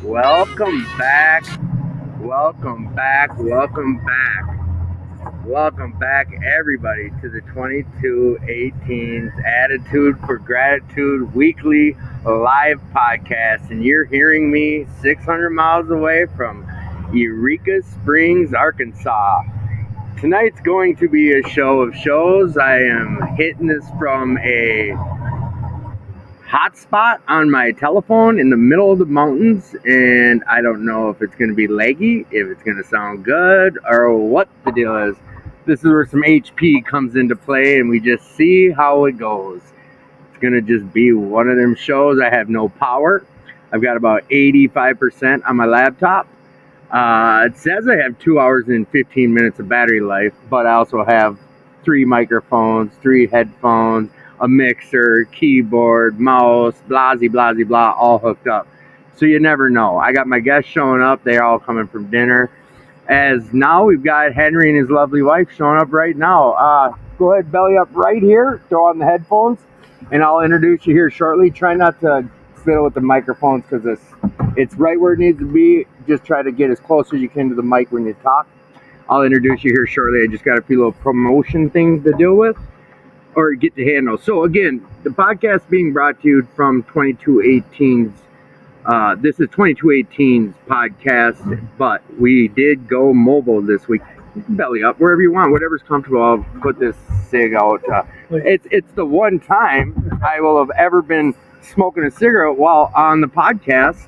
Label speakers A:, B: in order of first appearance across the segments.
A: Welcome back. Welcome back. Welcome back. Welcome back, everybody, to the 2218's Attitude for Gratitude weekly live podcast. And you're hearing me 600 miles away from Eureka Springs, Arkansas. Tonight's going to be a show of shows. I am hitting this from a hotspot on my telephone in the middle of the mountains, and I don't know if it's going to be laggy, if it's going to sound good, or what the deal is. This is where some HP comes into play, and we just see how it goes. It's going to just be one of them shows. I have no power. I've got about 85% on my laptop. It says I have 2 hours and 15 minutes of battery life, but I also have 3 microphones, 3 headphones, a mixer, keyboard, mouse, blah, all hooked up. So you never know. I got my guests showing up. They're all coming from dinner. As now we've got Henry and his lovely wife showing up right now. Go ahead, belly up right here. Throw on the headphones, and I'll introduce you here shortly. Try not to fiddle with the microphones because it's right where it needs to be. Just try to get as close as you can to the mic when you talk. I'll introduce you here shortly. I just got a few little promotion things to deal with, or get to handle. So again, the podcast being brought to you from 2218's. This is 2218's podcast, but we did go mobile this week. Belly up, wherever you want, whatever's comfortable. I'll put this cig out. It's the one time I will have ever been smoking a cigarette while on the podcast,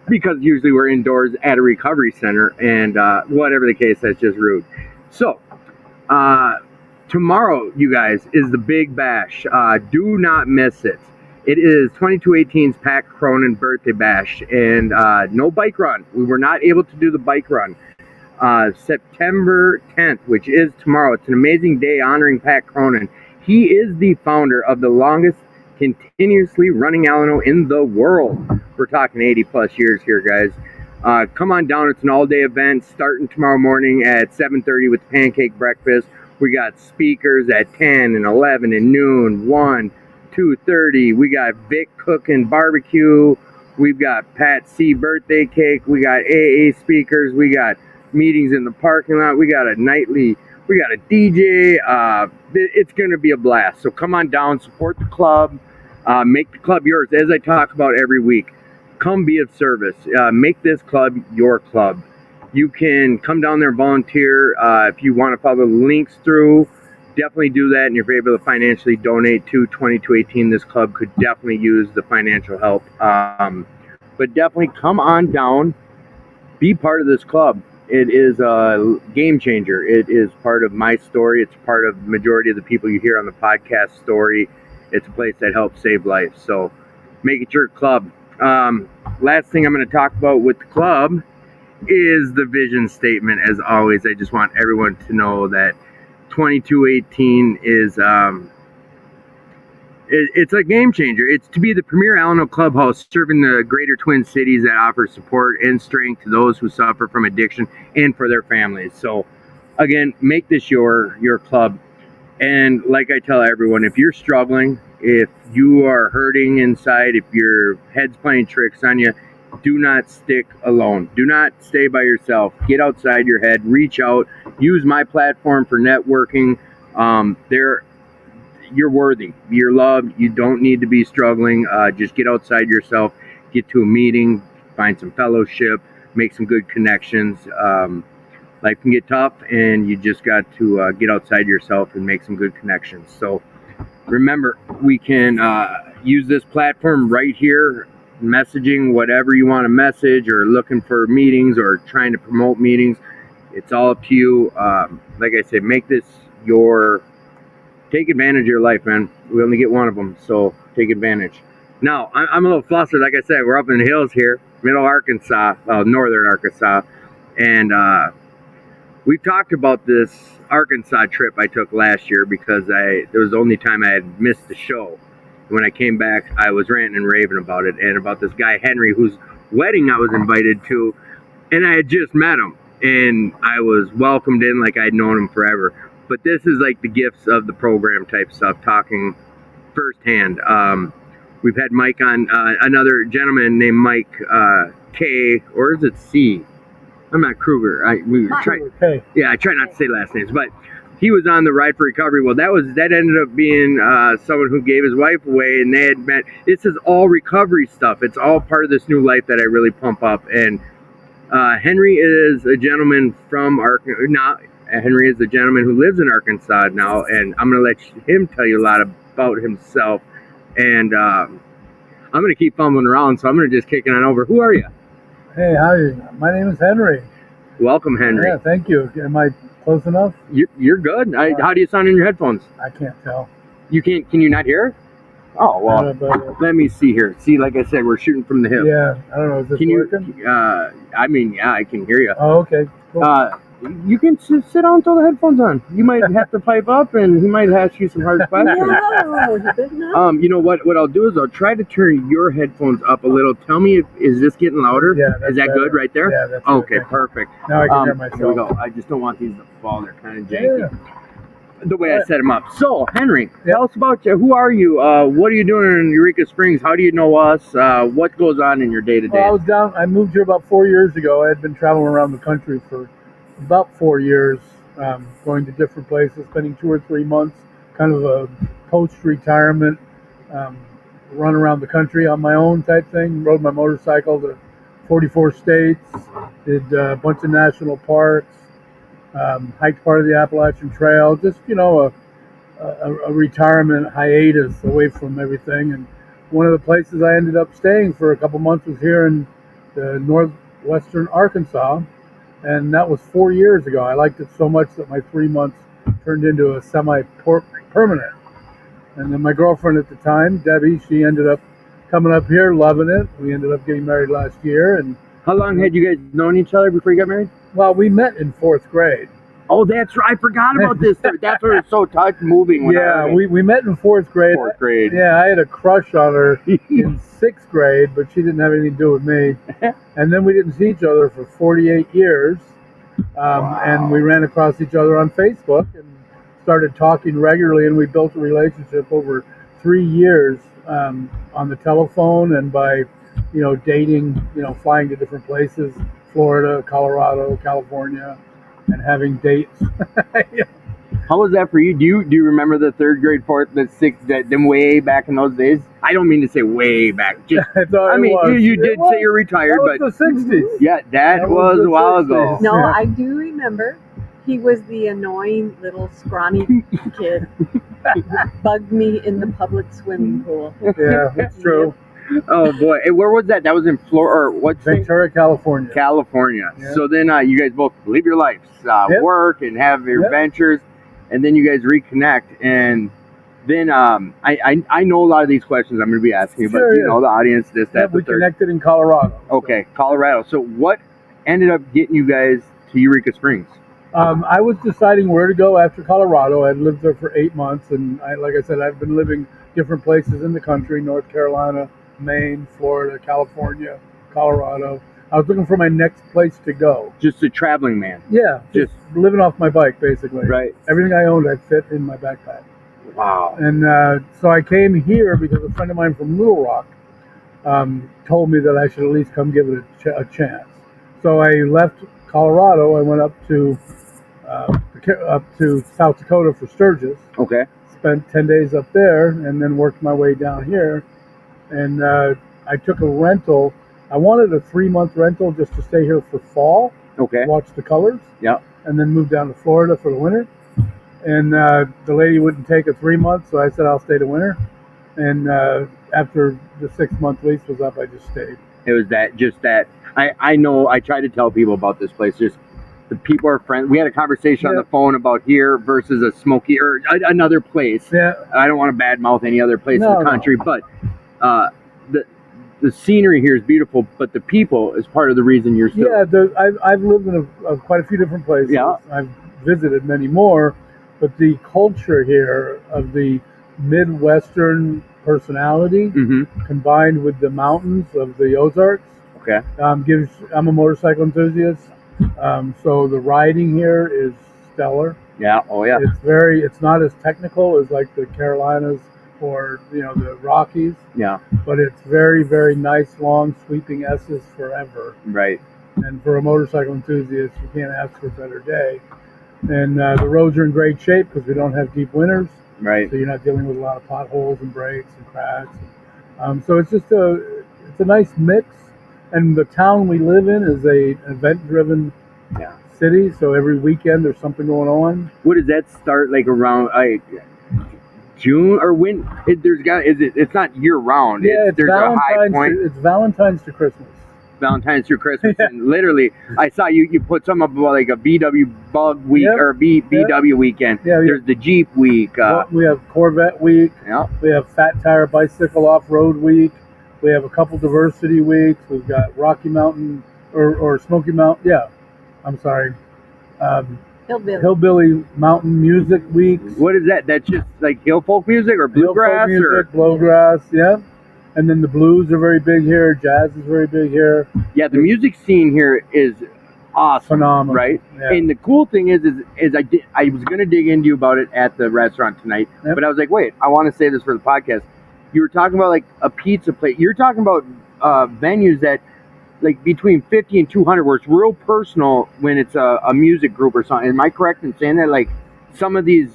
A: because usually we're indoors at a recovery center, and whatever the case, that's just rude. So, tomorrow, you guys, is the Big Bash. Do not miss it. It is 2218's Pat Cronin birthday bash, and no bike run. We were not able to do the bike run. September 10th, which is tomorrow. It's an amazing day honoring Pat Cronin. He is the founder of the longest continuously running Alano in the world. We're talking 80 plus years here, guys. Come on down. It's an all-day event starting tomorrow morning at 7:30 with pancake breakfast. We got speakers at 10 and 11 and noon, 1, 2:30. We got Vic cooking barbecue. We've got Pat C birthday cake. We got AA speakers. We got meetings in the parking lot. We got a DJ. It's going to be a blast. So come on down, support the club, make the club yours. As I talk about every week, come be of service. Make this club your club. You can come down there and volunteer. If you want to follow the links through, definitely do that. And if you're able to financially donate to 2218, this club could definitely use the financial help. But definitely come on down, be part of this club. It is a game changer. It is part of my story. It's part of the majority of the people you hear on the podcast story. It's a place that helps save lives. So make it your club. Last thing I'm going to talk about with the club is the vision statement. As always, I just want everyone to know that 2218 is it's a game changer. It's to be the premier Alano clubhouse serving the greater Twin Cities that offers support and strength to those who suffer from addiction and for their families. So again, make this your club. And like I tell everyone, if you're struggling, if you are hurting inside, if your head's playing tricks on you, do not stick alone. Do not stay by yourself. Get outside your head. Reach out. Use my platform for networking. You're worthy. You're loved. You don't need to be struggling. Just get outside yourself. get to a meeting, find some fellowship, make some good connections. Life can get tough, and you just got to get outside yourself and make some good connections. So remember, we can use this platform right here, messaging whatever you want to message, or looking for meetings, or trying to promote meetings. It's all up to you. Like I said, make this take advantage of your life, man. We only get one of them, so take advantage. Now, I'm a little flustered. Like I said, we're up in the hills here, middle Arkansas, northern Arkansas, and we've talked about this Arkansas trip I took last year because it was the only time I had missed the show. When I came back, I was ranting and raving about it, and about this guy Henry, whose wedding I was invited to, and I had just met him, and I was welcomed in like I'd known him forever. But this is like the gifts of the program type stuff, talking firsthand. We've had Mike on, another gentleman named Mike K, or is it C? I'm not Kruger. I try not to say last names, but he was on the Ride for Recovery. Well, that ended up being someone who gave his wife away, and they had met. This is all recovery stuff. It's all part of this new life that I really pump up. And Henry is a gentleman from Arkansas. Now, Henry is a gentleman who lives in Arkansas now, and I'm going to let him tell you a lot about himself. And I'm going to keep fumbling around, so I'm going to just kick it on over. Who are you?
B: Hey, how are you? My name is Henry.
A: Welcome, Henry.
B: Yeah, thank you. Am I close enough?
A: You're good. How do you sound in your headphones?
B: I can't tell.
A: You can't? Can you not hear? Oh, well, let me see here. See, like I said, we're shooting from the hip.
B: Yeah, I don't know. Is this working?
A: I mean, yeah, I can hear you.
B: Oh, okay. Cool.
A: You can sit down and throw the headphones on. You might have to pipe up, and he might ask you some hard questions.
C: No,
A: you know what? What I'll do is I'll try to turn your headphones up a little. Tell me, is this getting louder?
B: Yeah,
A: is that
B: better.
A: Good right there?
B: Yeah, that's
A: okay.
B: Okay.
A: Perfect.
B: Now I can hear myself.
A: Here we go. I just don't want these to fall. They're kind of janky.
B: Yeah.
A: The way I set them up. So, Henry, tell us about you. Who are you? What are you doing in Eureka Springs? How do you know us? What goes on in your day-to-day?
B: Well, I moved here about 4 years ago. I had been traveling around the country for about 4 years, going to different places, spending 2 or 3 months, kind of a post-retirement run around the country on my own type thing. Rode my motorcycle to 44 states, did a bunch of national parks, hiked part of the Appalachian Trail, just, a retirement hiatus away from everything. And one of the places I ended up staying for a couple months was here in the northwestern Arkansas, and that was 4 years ago. I liked it so much that my 3 months turned into a semi-permanent. And then my girlfriend at the time, Debbie, she ended up coming up here, loving it. We ended up getting married last year. And
A: how long had you guys known each other before you got married?
B: Well, we met in 4th grade.
A: Oh, that's right. I forgot about this. That's where it's so touch moving.
B: We met in 4th grade.
A: 4th grade.
B: Yeah, I had a crush on her in 6th grade, but she didn't have anything to do with me. And then we didn't see each other for 48 years.
A: Wow.
B: And we ran across each other on Facebook and started talking regularly, and we built a relationship over 3 years on the telephone and by, dating, flying to different places, Florida, Colorado, California, and having dates.
A: How was that for you? Do you remember the 3rd grade, 4th, the 6th, them way back in those days? I don't mean to say way back. Just, you did say you're retired,
B: but the 60s.
A: Yeah, that was a while ago.
C: No, I do remember. He was the annoying little scrawny kid who bugged me in the public swimming pool.
B: Yeah, that's true.
A: Oh boy, hey, where was that? That was in Florida, or what?
B: Ventura, California.
A: California.
B: Yeah.
A: So then you guys both live your lives, work, and have your adventures, and then you guys reconnect. And then I know a lot of these questions I'm going to be asking you, but the audience,
B: we connected in Colorado.
A: Okay, Colorado. So what ended up getting you guys to Eureka Springs?
B: I was deciding where to go after Colorado. I'd lived there for 8 months, and like I said, I've been living different places in the country: North Carolina, Maine, Florida, California, Colorado. I was looking for my next place to go.
A: Just a traveling man.
B: Yeah, just living off my bike, basically.
A: Right.
B: Everything I owned, I fit in my backpack.
A: Wow.
B: And so I came here because a friend of mine from Little Rock told me that I should at least come give it a chance. So I left Colorado. I went up to South Dakota for Sturgis.
A: Okay.
B: Spent 10 days up there, and then worked my way down here. And I took a rental. I wanted a 3-month rental just to stay here for fall,
A: Okay.
B: watch the colors,
A: Yeah.
B: and then move down to Florida for the winter. And the lady wouldn't take a 3 month, so I said I'll stay the winter. And after the 6-month lease was up, I just stayed.
A: It was that. I know. I try to tell people about this place. Just the people are friends. We had a conversation on the phone about here versus a smoky or another place.
B: Yeah.
A: I don't want to badmouth any other place in
B: No,
A: the country, but the scenery here is beautiful. But the people is part of the reason you're still.
B: Yeah, I've lived in quite a few different places.
A: Yeah.
B: I've visited many more, but the culture here of the Midwestern personality combined with the mountains of the Ozarks
A: Okay.
B: gives. I'm a motorcycle enthusiast, so the riding here is stellar.
A: Yeah. Oh yeah.
B: It's not as technical as like the Carolinas or the Rockies.
A: Yeah.
B: But it's very, very nice, long, sweeping S's forever.
A: Right.
B: And for a motorcycle enthusiast, you can't ask for a better day. And the roads are in great shape because we don't have deep winters.
A: Right.
B: So you're not dealing with a lot of potholes and breaks and cracks. So it's just a nice mix. And the town we live in is an event-driven city. So every weekend there's something going on.
A: What does that start like around? June or when? It's not year round.
B: Yeah,
A: there's a high point.
B: It's Valentine's to Christmas.
A: Valentine's through Christmas, and literally, I saw you put some up about like a VW Bug Week or VW Weekend.
B: Yeah,
A: there's the Jeep Week.
B: We have Corvette Week.
A: Yeah.
B: We have Fat Tire Bicycle Off-Road Week. We have a couple diversity weeks. We've got Rocky Mountain or Smoky Mountain. Yeah, I'm sorry. Hillbilly Mountain Music Weeks.
A: What is that? That's just like hill folk music or bluegrass or
B: bluegrass. Yeah. And then the blues are very big here. Jazz is very big here.
A: Yeah, the music scene here is awesome.
B: Phenomenal.
A: Right?
B: Yeah.
A: And the cool thing is I was going to dig into you about it at the restaurant tonight, but I was like, wait, I want to say this for the podcast. You were talking about like a pizza place. You're talking about venues that like between 50 and 200 where it's real personal when it's a music group or something. Am I correct in saying that? Like some of these,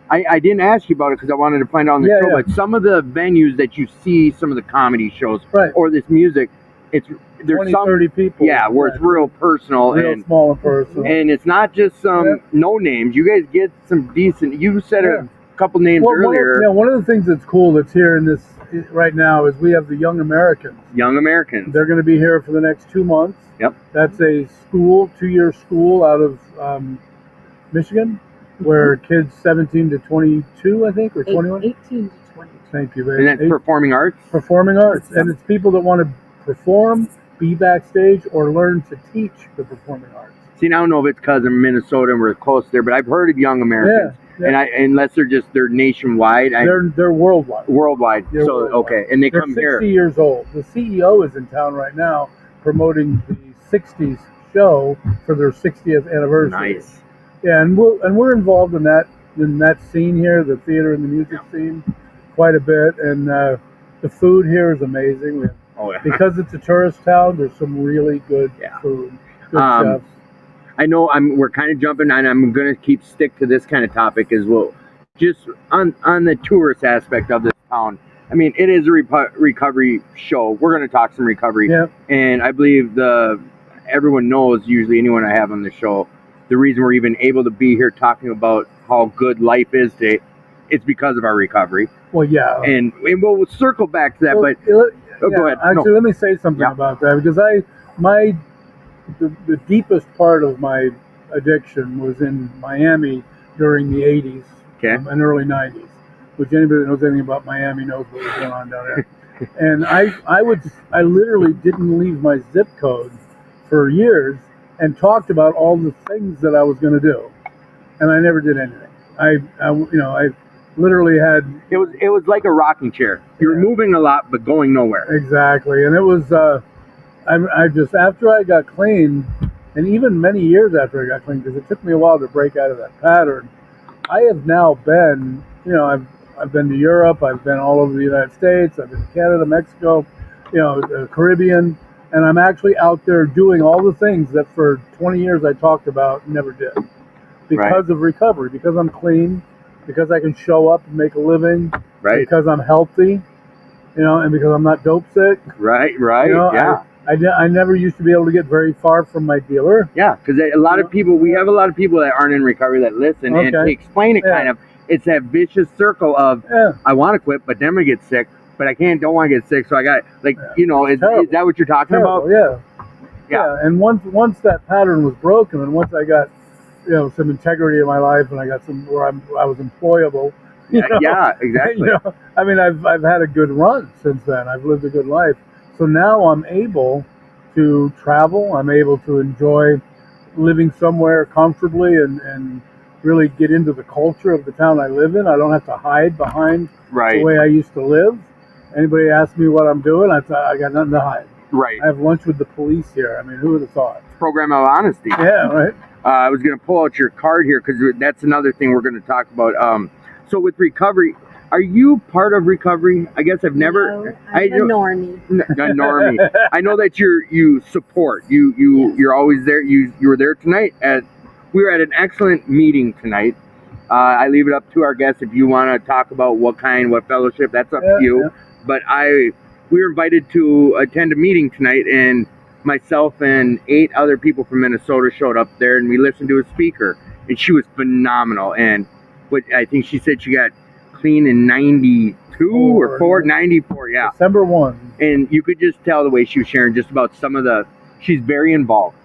A: I didn't ask you about it because I wanted to find out on the show, but some of the venues that you see, some of the comedy shows or this music, there's
B: 20, 30 people.
A: Yeah, where it's real personal.
B: Real small and personal.
A: And it's not just some no names. You guys get some decent, you said a couple names earlier.
B: One of the things that's cool that's here in this right now is we have the Young Americans.
A: Young Americans.
B: They're going to be here for the next 2 months.
A: Yep.
B: That's a school, 2-year school out of Michigan, where kids 17 to 22, I think, or 21?
C: 18 to 20.
B: Thank you.
A: And that's performing arts?
B: Performing arts. And it's people that want to perform, be backstage, or learn to teach the performing arts.
A: See, now I don't know if it's because I'm Minnesota and we're close there, but I've heard of Young Americans. Yeah. And unless they're nationwide.
B: They're worldwide.
A: Worldwide.
B: They're worldwide.
A: Okay. And they're
B: come 60
A: here.
B: 60 years old. The CEO is in town right now promoting the 60s show for their 60th anniversary.
A: Nice.
B: Yeah, and we're involved in that scene here, the theater and the music scene, quite a bit. And the food here is amazing. Because it's a tourist town, there's some really good food. Good chefs.
A: I know we're kind of jumping, and I'm going to stick to this kind of topic as well. Just on the tourist aspect of this town. I mean, it is a recovery show. We're going to talk some recovery.
B: Yeah.
A: And I believe everyone knows, usually anyone I have on the show, the reason we're even able to be here talking about how good life is today, it's because of our recovery.
B: Well, yeah.
A: And we'll circle back to that, but go ahead.
B: Actually, let me say something about that, because the deepest part of my addiction was in Miami during the 80s and early 90s, which anybody that knows anything about Miami knows what was going on down there. And I literally didn't leave my zip code for years and talked about all the things that I was going to do, and I never did anything. I literally had. It
A: was like a rocking chair. You were moving a lot, but going nowhere.
B: Exactly, and it was. I just after I got clean, and even many years after I got clean, because it took me a while to break out of that pattern. I have now been. I've been to Europe. I've been all over the United States. I've been to Canada, Mexico, the Caribbean. And I'm actually out there doing all the things that for 20 years I talked about and never did. Because of recovery, because I'm clean, because I can show up and make a living, because I'm healthy. you know, and because I'm not dope sick,
A: Right.
B: you know,
A: Yeah.
B: I never used to be able to get very far from my dealer.
A: Yeah, because a lot of people, we have a lot of people that aren't in recovery that listen, and to
B: Okay.
A: explain it
B: Yeah.
A: kind of, it's that vicious circle of,
B: Yeah.
A: I want to quit, but then I'm going to get sick, but I don't want to get sick, so I got, like,
B: Yeah.
A: you know, is that what you're talking
B: Terrible,
A: about?
B: yeah.
A: Yeah.
B: And once that pattern was broken, and once I got, you know, some integrity in my life, and I got some where I was employable. You know?
A: Yeah, exactly.
B: You know, I mean, I've had a good run since then. I've lived a good life, so now I'm able to travel. I'm able to enjoy living somewhere comfortably and really get into the culture of the town I live in. I don't have to hide behind the way I used to live. Anybody asks me what I'm doing, I got nothing to hide.
A: Right.
B: I have lunch with the police here. I mean, who would have thought?
A: Program of honesty.
B: Yeah, right.
A: I was going to pull out your card here because that's another thing we're going to talk about. So with recovery, are you part of recovery? I guess I've never.
C: No, I'm a normie.
A: A normie. I know that you support. You're always there. You were there tonight we were at an excellent meeting tonight. I leave it up to our guests if you want to talk about what fellowship. That's up to you.
B: Yeah.
A: But we were invited to attend a meeting tonight, and myself and 8 other people from Minnesota showed up there, and we listened to a speaker, and she was phenomenal. And what I think she said she got clean in 92 or 94, yeah.
B: December 1.
A: And you could just tell the way she was sharing just about she's very involved,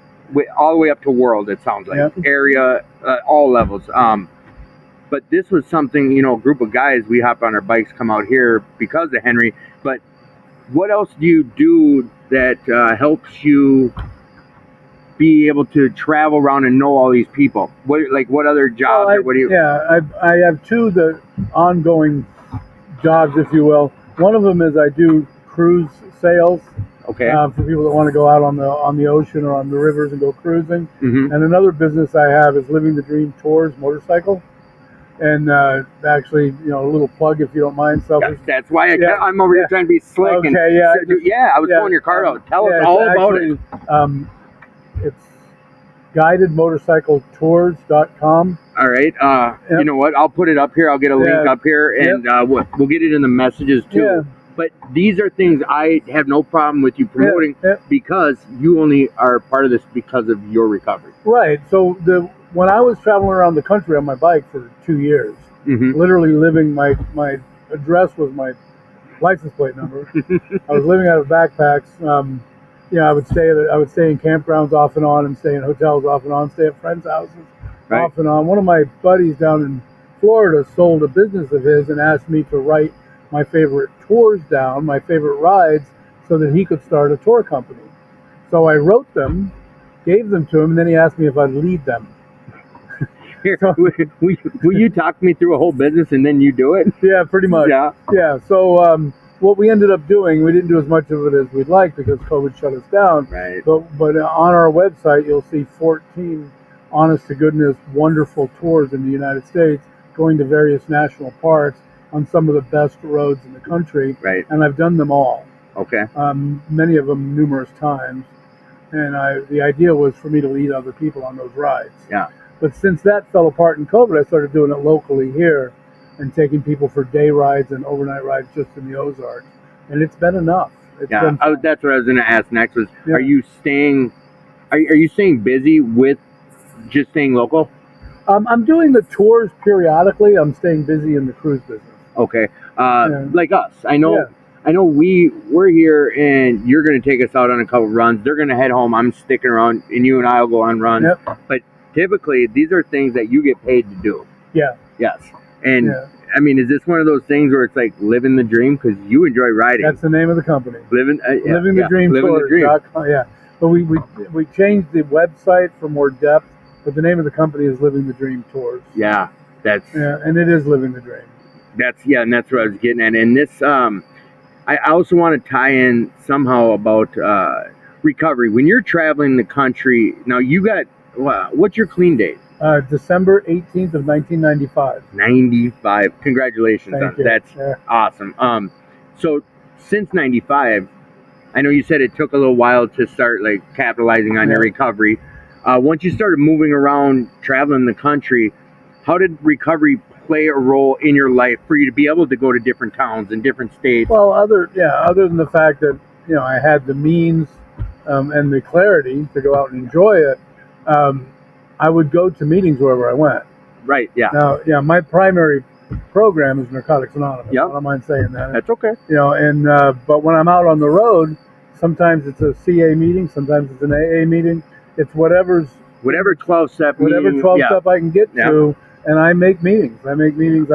A: all the way up to world, it sounds like, area, all levels. But this was something, you know, a group of guys, we hop on our bikes, come out here because of Henry. But what else do you do that helps you be able to travel around and know all these people? What other jobs?
B: I have 2 ongoing jobs, if you will. One of them is I do cruise sales.
A: Okay.
B: For people that want to go out on the ocean or on the rivers and go cruising.
A: Mm-hmm.
C: And
B: another business I have is Living the Dream Tours motorcycle. And actually, you know, a little plug if you don't mind.
A: That's why I'm over here trying to be slick.
B: Okay,
A: I was pulling your card out. Tell us all about it.
B: It's guidedmotorcycletours.com.
A: All right. You know what? I'll put it up here. I'll get a link up here, and we'll get it in the messages too.
B: Yeah.
A: But these are things I have no problem with you promoting because you only are part of this because of your recovery.
B: Right. So when I was traveling around the country on my bike for 2 years, literally living, my address was my license plate number. I was living out of backpacks. You know, I would stay in campgrounds off and on, and stay in hotels off and on, stay at friends' houses off and on. One of my buddies down in Florida sold a business of his and asked me to write my favorite tours down, my favorite rides, so that he could start a tour company. So I wrote them, gave them to him, and then he asked me if I'd lead them.
A: Here, will you talk me through a whole business and then you do it?
B: Yeah, pretty much. Yeah. So what we ended up doing, we didn't do as much of it as we'd like because COVID shut us down.
A: Right.
B: But on our website, you'll see 14 honest-to-goodness, wonderful tours in the United States, going to various national parks on some of the best roads in the country.
A: Right.
B: And I've done them all.
A: Okay.
B: Many of them numerous times. And the idea was for me to lead other people on those rides.
A: Yeah.
B: But since that fell apart in COVID, I started doing it locally here and taking people for day rides and overnight rides just in the Ozarks. And it's been enough.
A: That's what I was going to ask next was, are you staying busy with just staying local?
B: I'm doing the tours periodically. I'm staying busy in the cruise business.
A: Okay. Like us. I know we're here and you're going to take us out on a couple of runs. They're going to head home. I'm sticking around and you and I will go on runs.
B: Yep.
A: But typically these are things that you get paid to do.
B: Yeah.
A: Yes. And I mean, is this one of those things where it's like living the dream because you enjoy riding?
B: That's the name of the company.
A: Living
B: the Dream Tours. Yeah. But we changed the website for more depth, but the name of the company is Living the Dream Tours.
A: Yeah.
B: And it is living the dream.
A: And that's what I was getting at. And this I also want to tie in somehow about recovery. When you're traveling the country, now you got what's your clean date?
B: December 18th of 1995.
A: 95. Congratulations.
B: Thank you.
A: That's awesome. So since 95, I know you said it took a little while to start like capitalizing on your recovery. Once you started moving around, traveling the country, how did recovery play a role in your life for you to be able to go to different towns and different states?
B: Well, other than the fact that I had the means and the clarity to go out and enjoy it, I would go to meetings wherever I went.
A: Right. Yeah.
B: Now, my primary program is Narcotics Anonymous.
A: Yep.
B: I don't mind saying that.
A: That's okay.
B: And but when I'm out on the road, sometimes it's a CA meeting, sometimes it's an AA meeting. It's whatever
A: 12-step
B: whatever 12-step I can get to, and I make meetings. I've made meetings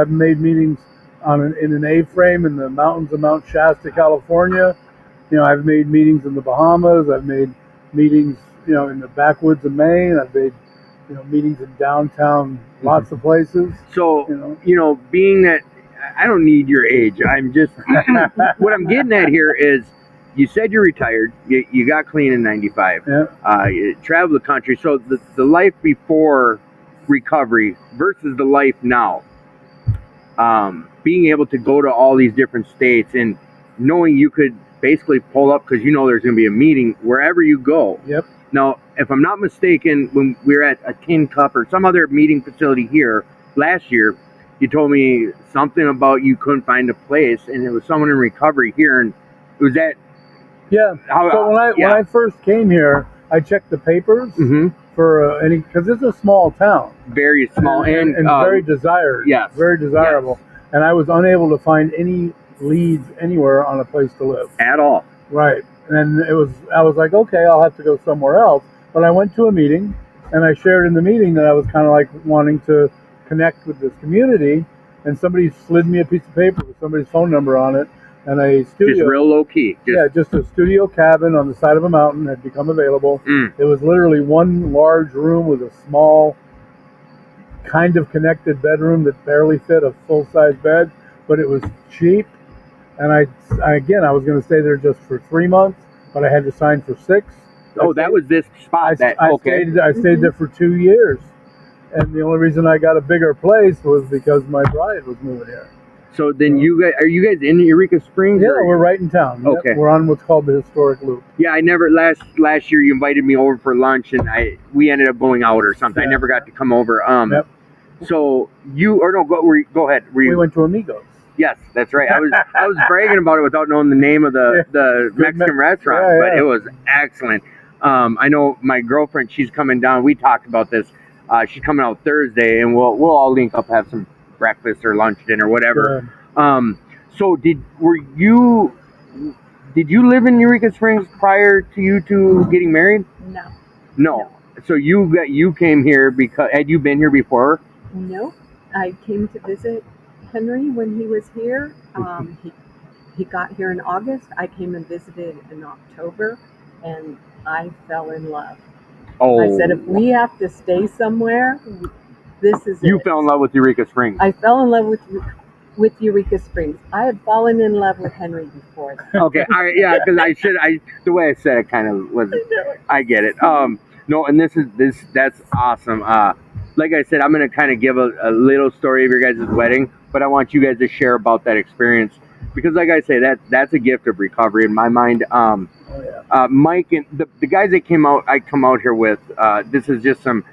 B: in an A-frame in the mountains of Mount Shasta, California. I've made meetings in the Bahamas. I've made meetings, in the backwoods of Maine. I've made, meetings in downtown, lots of places.
A: So, being that I don't need your age, I'm just, what I'm getting at here is, you said you're retired. You got clean in '95.
B: Yeah.
A: You traveled the country. So the life before recovery versus the life now. Being able to go to all these different states and knowing you could basically pull up because there's going to be a meeting wherever you go.
B: Yep.
A: Now, if I'm not mistaken, when we were at a Tin Cup or some other meeting facility here last year, you told me something about you couldn't find a place, and it was someone in recovery here, and was that?
B: Yeah. So when I first came here, I checked the papers for any, because it's a small town,
A: very small and
B: very desired.
A: Yes.
B: Very desirable. Yes. And I was unable to find any leads anywhere on a place to live
A: at all.
B: Right. And I was like, okay, I'll have to go somewhere else. But I went to a meeting, and I shared in the meeting that I was kind of like wanting to connect with this community, and somebody slid me a piece of paper with somebody's phone number on it. And a studio,
A: just real low key.
B: Just a studio cabin on the side of a mountain had become available. It was literally one large room with a small, kind of connected bedroom that barely fit a full-size bed, but it was cheap. And I was going to stay there just for 3 months, but I had to sign for 6.
A: That was this spot.
B: I stayed there for 2 years, and the only reason I got a bigger place was because my bride was moving here.
A: So then are you guys in Eureka Springs?
B: Yeah, we're right in town.
A: Okay.
B: We're on what's called the historic loop.
A: Yeah, I never last year you invited me over for lunch, and we ended up going out or something. I never got to come over. So go ahead.
B: We went to Amigos.
A: Yes, that's right. I was bragging about it without knowing the name of the Mexican restaurant, but it was excellent. I know my girlfriend, she's coming down. We talked about this. She's coming out Thursday, and we'll all link up, have some breakfast or lunch, dinner, whatever. So did you live in Eureka Springs prior to you two getting married? No. So you came here because, had you been here before?
C: No, I came to visit Henry when he was here. He got here in August. I came and visited in October, and I fell in love. I said, if we have to stay somewhere, this is
A: You
C: it.
A: fell in love with Eureka Springs.
C: I fell in love with Eureka Springs. I had fallen in love with Henry before that.
A: Okay, because the way I said it kind of was. I get it. No, and that's awesome. Like I said, I'm gonna kind of give a little story of your guys' wedding, but I want you guys to share about that experience because, like I say, that's a gift of recovery in my mind. Mike and the guys that I come out here with. This is just some.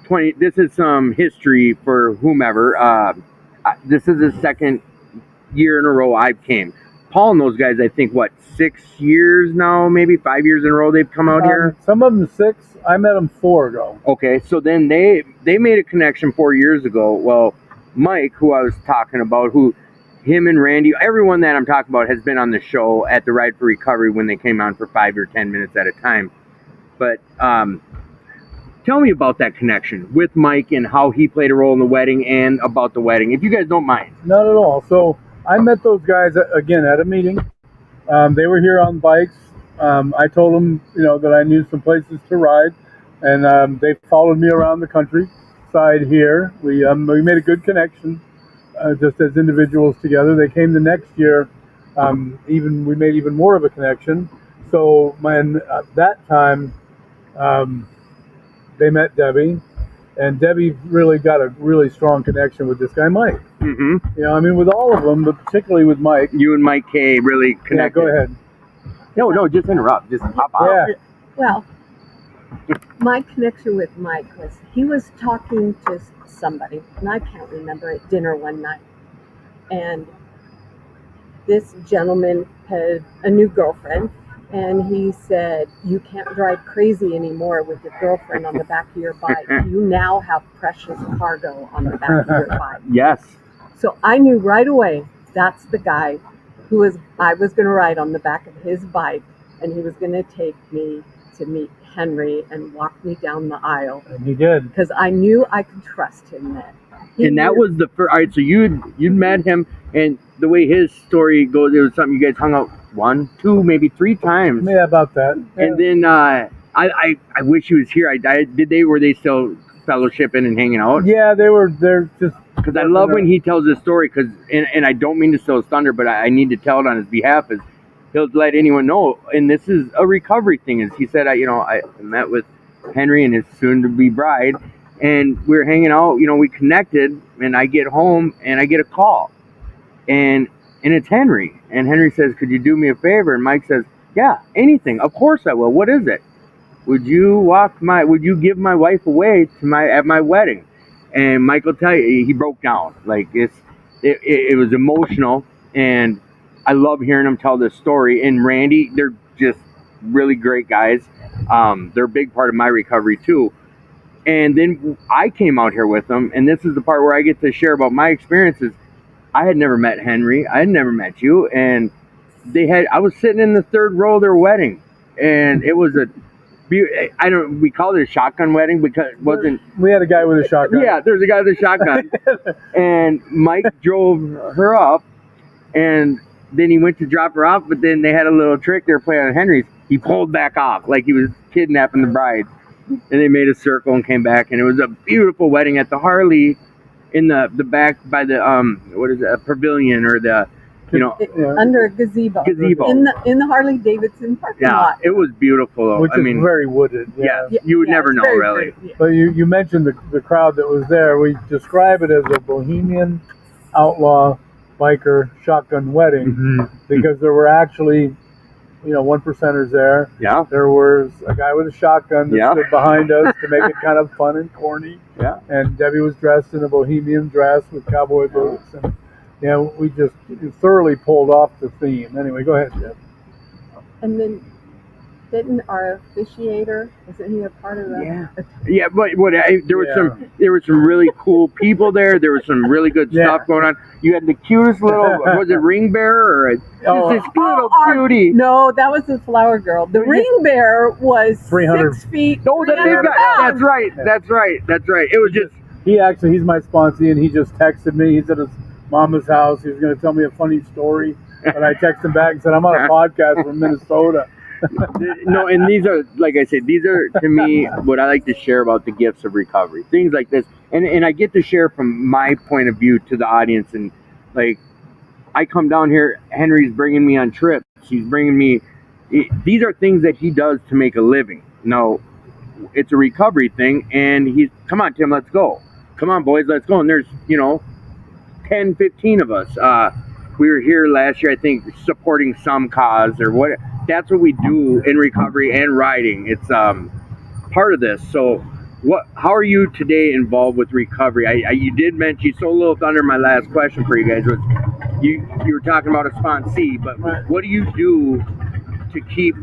A: This is some history for whomever. This is the second year in a row I've came. Paul and those guys, I think, 6 years now, maybe 5 years in a row they've come out here?
B: Some of them 6. I met them 4 ago.
A: Okay, so then they made a connection 4 years ago. Well, Mike, who I was talking about, him and Randy, everyone that I'm talking about has been on the show at the Ride for Recovery when they came on for 5 or 10 minutes at a time. But tell me about that connection with Mike and how he played a role in the wedding and about the wedding, if you guys don't mind.
B: Not at all. So I met those guys, again, at a meeting. They were here on bikes. I told them, that I knew some places to ride, and they followed me around the countryside here. We made a good connection, just as individuals together. They came the next year. We made even more of a connection. So at that time, they met Debbie, and Debbie really got a really strong connection with this guy, Mike.
A: Mm-hmm.
B: With all of them, but particularly with Mike.
A: You and Mike K really connected.
B: Yeah, go ahead.
A: No, just interrupt. Just pop out.
B: Yeah.
C: Well, my connection with Mike was he was talking to somebody, and I can't remember, at dinner one night. And this gentleman had a new girlfriend, and he said, "You can't drive crazy anymore with your girlfriend on the back of your bike. You now have precious cargo on the back of your bike."
A: Yes.
C: So I knew right away that's the guy I was going to ride on the back of his bike, and he was going to take me to meet Henry and walk me down the aisle.
B: And he did.
C: Because I knew I could trust him then.
A: And that was the first. All right, so you'd met him, and the way his story goes, it was something you guys hung out 1, 2, maybe 3 times.
B: Yeah, about that. Yeah.
A: And then I wish he was here. Were they still fellowshipping and hanging out?
B: Yeah, they're just.
A: Because I love when he tells this story. And I don't mean to steal his thunder, but I need to tell it on his behalf. Is he'll let anyone know, and this is a recovery thing. Is he said, I met with Henry and his soon-to-be bride. And we were hanging out, we connected, and I get home and I get a call, and it's Henry. And Henry says, "Could you do me a favor?" And Mike says, "Yeah, anything. Of course I will. What is it? Would you give my wife away at my wedding?" And Mike will tell you, he broke down. Like it was emotional, and I love hearing him tell this story. And Randy, they're just really great guys. They're a big part of my recovery too. And then I came out here with them, and this is the part where I get to share about my experiences. I had never met Henry. I had never met you, and I was sitting in the third row of their wedding, and it was we called it a shotgun wedding because it wasn't.
B: We had a guy with a shotgun.
A: Yeah, there's a guy with a shotgun, and Mike drove her up, and then he went to drop her off, but then they had a little trick they were playing on Henry's. He pulled back off like he was kidnapping the bride. And they made a circle and came back, and it was a beautiful wedding at the Harley in the back by the a pavilion or
C: under a gazebo. In the Harley Davidson parking lot.
A: It was beautiful.
B: Which is very wooded.
A: Yeah, you would never know really.
C: Pretty, yeah.
B: But you mentioned the crowd that was there. We describe it as a bohemian outlaw biker shotgun wedding because there were actually 1%ers there.
A: Yeah.
B: There was a guy with a shotgun that stood behind us to make it kind of fun and corny.
A: Yeah.
B: And Debbie was dressed in a bohemian dress with cowboy boots. And we just thoroughly pulled off the theme. Anyway, go ahead, Deb.
C: And then didn't our officiator, wasn't he a part of that?
A: Yeah, but there were some really cool people there. There was some really good stuff going on. You had the cutest little was it ring bearer or this little cutie?
C: No, that was the flower girl. The ring bearer was 6 feet.
A: Oh, the big guy. That's right. It was just
B: he's my sponsee, and he just texted me. He's at his mama's house. He was going to tell me a funny story, and I texted him back and said, "I'm on a podcast from Minnesota."
A: No, and these are, like I said, these are to me what I like to share about the gifts of recovery, things like this, and I get to share from my point of view to the audience. And like I come down here, Henry's bringing me on trips. He's bringing me. These are things that he does to make a living. Now, it's a recovery thing, and he's come on, Tim, let's go. Come on, boys, let's go. And there's 10, 15 of us. We were here last year, I think, supporting some cause or what. That's what we do in recovery and riding. It's part of this. So, how are you today involved with recovery? You did mention, you stole a little thunder. My last question for you guys was, you were talking about a sponsee, but what do you do to keep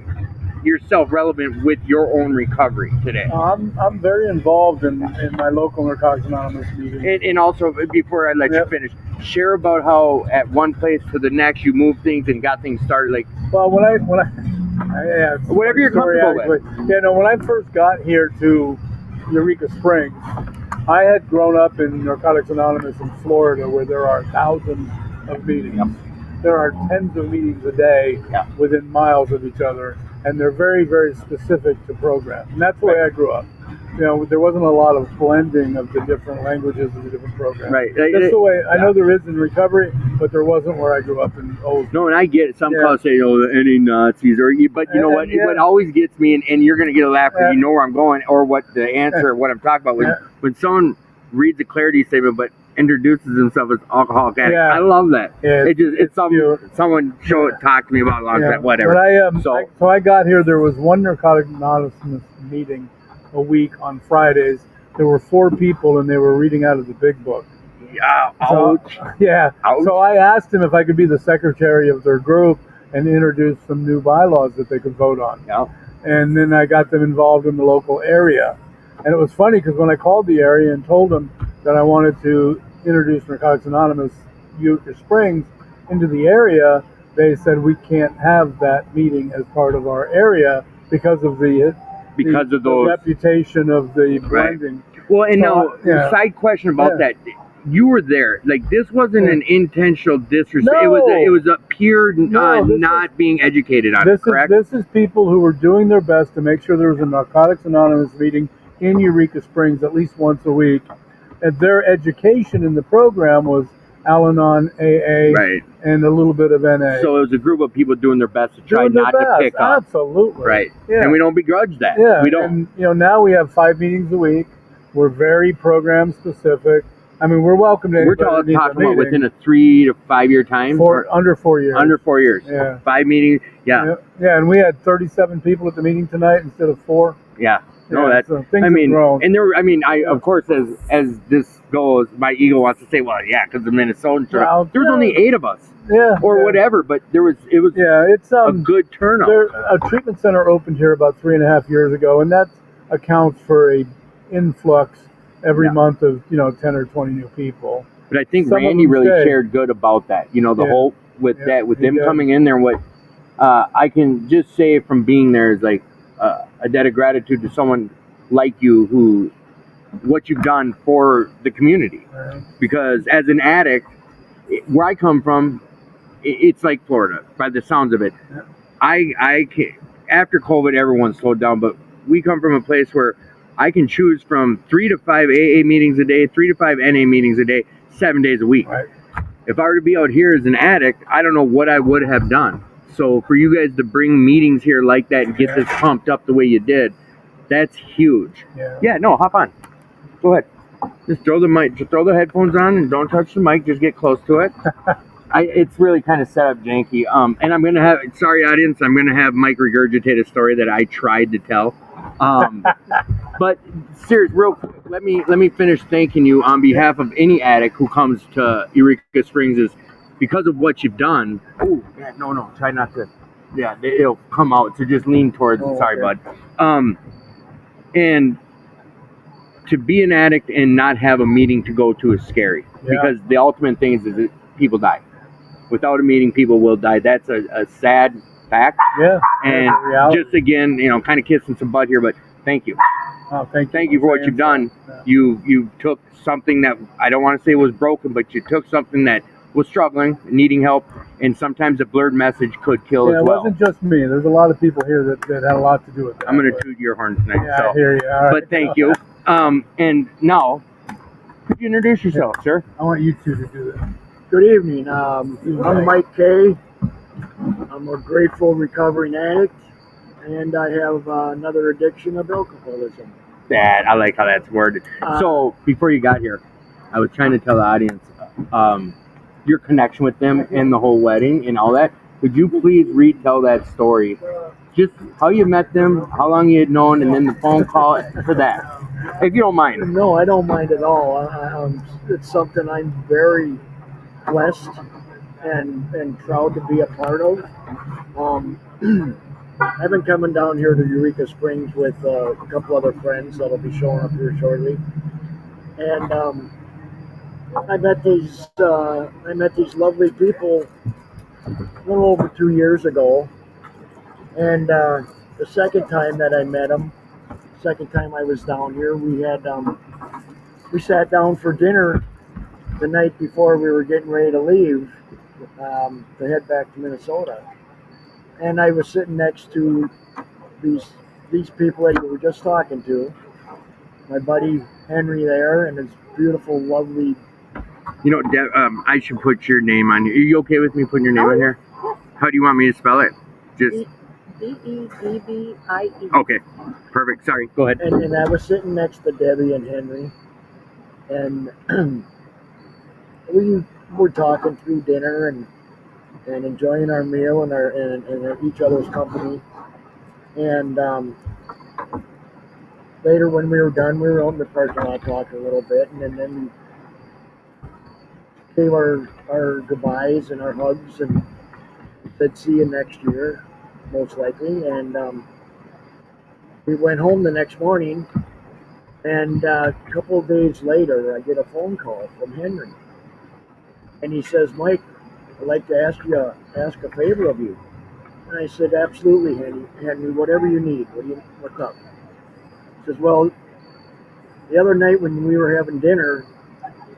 A: yourself relevant with your own recovery today?
B: I'm very involved in my local Narcotics Anonymous meeting.
A: And also, before I let you finish, share about how at one place to the next you moved things and got things started. Like,
B: well, when I
A: whatever you're comfortable with.
B: When I first got here to Eureka Springs, I had grown up in Narcotics Anonymous in Florida, where there are thousands of meetings. Yep. There are tens of meetings a day within miles of each other, and they're very, very specific to programs. And that's the way I grew up. There wasn't a lot of blending of the different languages of the different programs.
A: Right.
B: That's the way I know there is in recovery, but there wasn't where I grew up in old.
A: No, and I get it. Some calls say, any Nazis, but you know what? What always gets me, and you're going to get a laugh because you know where I'm going, or what the answer, what I'm talking about. When someone reads a clarity statement, but introduces himself as alcoholic addict. I love that. It's someone talked to me about a long time, whatever.
B: But so I got here. There was one Narcotics Anonymous meeting a week on Fridays. There were 4 people, and they were reading out of the big book.
A: Yeah,
B: So,
A: ouch.
B: yeah.
A: Ouch.
B: So I asked him if I could be the secretary of their group and introduce some new bylaws that they could vote on.
A: Yeah.
B: And then I got them involved in the local area. And it was funny because when I called the area and told them that I wanted to introduce Narcotics Anonymous Eureka Springs into the area, they said we can't have that meeting as part of our area because of the
A: those
B: reputation of the blending.
A: Well, and
B: So,
A: now side question about that. You were there. Like, this wasn't an intentional disrespect.
B: No.
A: It was a pure
B: No, this
A: not being educated on it, correct?
B: This is people who were doing their best to make sure there was a Narcotics Anonymous meeting in Eureka Springs at least once a week. And their education in the program was Al-Anon, AA,
A: Right.
B: and a little bit of NA.
A: So it was a group of people doing their best to try
B: Doing their
A: not to
B: best,
A: pick up.
B: Absolutely.
A: Right.
B: Yeah.
A: And we don't begrudge that.
B: Yeah.
A: We don't.
B: And, you know, now we have 5 meetings a week. We're very program specific. I mean, we're welcome to
A: We're
B: anybody that needs a
A: talking about
B: meeting.
A: within a 3 to 5 year time?
B: Under 4 years.
A: Under 4 years.
B: Yeah.
A: 5 meetings. Yeah.
B: Yeah, and we had 37 people at the meeting tonight instead of 4.
A: Yeah. No,
B: Yeah,
A: that's.
B: so things
A: I
B: have
A: mean,
B: grown.
A: and there. I mean, of course, as this goes, my ego wants to say, well, yeah, because the Minnesotans.
B: Well,
A: there was
B: yeah.
A: only 8 of us,
B: Yeah.
A: or
B: yeah.
A: whatever. But it was
B: Yeah, it's
A: a good turnout.
B: a treatment center opened here about 3.5 years ago, and that accounts for a influx every month of 10 or 20 new people.
A: But I think
B: Some of
A: Randy
B: them
A: really
B: stay.
A: shared good about that. You know, the
B: Yeah.
A: hope with
B: Yeah,
A: that, with
B: he
A: them
B: did.
A: coming in there. What I can just say from being there is like a debt of gratitude to someone like you, who what you've done for the community.
B: Right.
A: Because as an addict, where I come from, it's like Florida by the sounds of it.
B: Yeah.
A: I can, after COVID, everyone slowed down, but we come from a place where I can choose from 3 to 5 AA meetings a day, 3 to 5 NA meetings a day, 7 days a week.
B: Right.
A: If I were to be out here as an addict, I don't know what I would have done. So for you guys to bring meetings here like that and get this pumped up the way you did, that's huge.
B: Yeah.
A: Yeah, no, hop on. Go ahead. Just throw the mic, just throw the headphones on and don't touch the mic. Just get close to it. It's really kind of set up janky. And I'm gonna have, sorry audience, I'm gonna have Mike regurgitate a story that I tried to tell. But serious, real quick, let me finish thanking you on behalf of any addict who comes to Eureka Springs. Is because of what you've done. Oh, yeah, no, try not to. Yeah, it'll come out. So just lean towards it. Sorry,
B: okay.
A: bud. And to be an addict and not have a meeting to go to is scary, because the ultimate thing is that people die. Without a meeting, people will die. That's a sad fact.
B: Yeah.
A: And just again, kind of kissing some butt here, but thank you.
B: Oh,
A: Thank you for what you've done.
B: Yeah.
A: You took something that I don't want to say was broken, but you took something that was struggling, needing help, and sometimes a blurred message could kill
B: Yeah,
A: as
B: it
A: well.
B: wasn't just me. There's a lot of people here that had a lot to do with that.
A: I'm going to toot your horn tonight.
B: Yeah,
A: so.
B: I hear you. All right.
A: But thank you. And now, could you introduce yourself, sir?
B: I want you two to do this.
D: Good evening. I'm Mike Kay. I'm a grateful recovering addict, and I have another addiction of alcoholism.
A: That I like how that's worded. So before you got here, I was trying to tell the audience your connection with them and the whole wedding and all that. Could you please retell that story? Just how you met them, how long you had known, and then the phone call for that, if you don't mind.
D: No, I don't mind at all. It's something I'm very blessed and proud to be a part of. I've been coming down here to Eureka Springs with a couple other friends that'll be showing up here shortly, and I met these lovely people a little over 2 years ago, and the second time that I met them, second time I was down here, we sat down for dinner the night before we were getting ready to leave to head back to Minnesota. And I was sitting next to these people that you were just talking to. My buddy Henry there, and his beautiful, lovely.
A: I should put your name on here. Are you okay with me putting your name on here? How do you want me to spell it? Just
C: Debbie.
A: Okay, perfect. Sorry, go ahead.
D: And I was sitting next to Debbie and Henry, and we were talking through dinner and enjoying our meal and each other's company. And later when we were done, we were out in the parking lot talking a little bit, and then we gave our goodbyes and our hugs and said see you next year, most likely. And we went home the next morning, and a couple of days later, I get a phone call from Henry, and he says, "Mike, I'd like to ask a favor of you." And I said, "Absolutely, Henry, whatever you need. What's up?" He says, "Well, the other night when we were having dinner,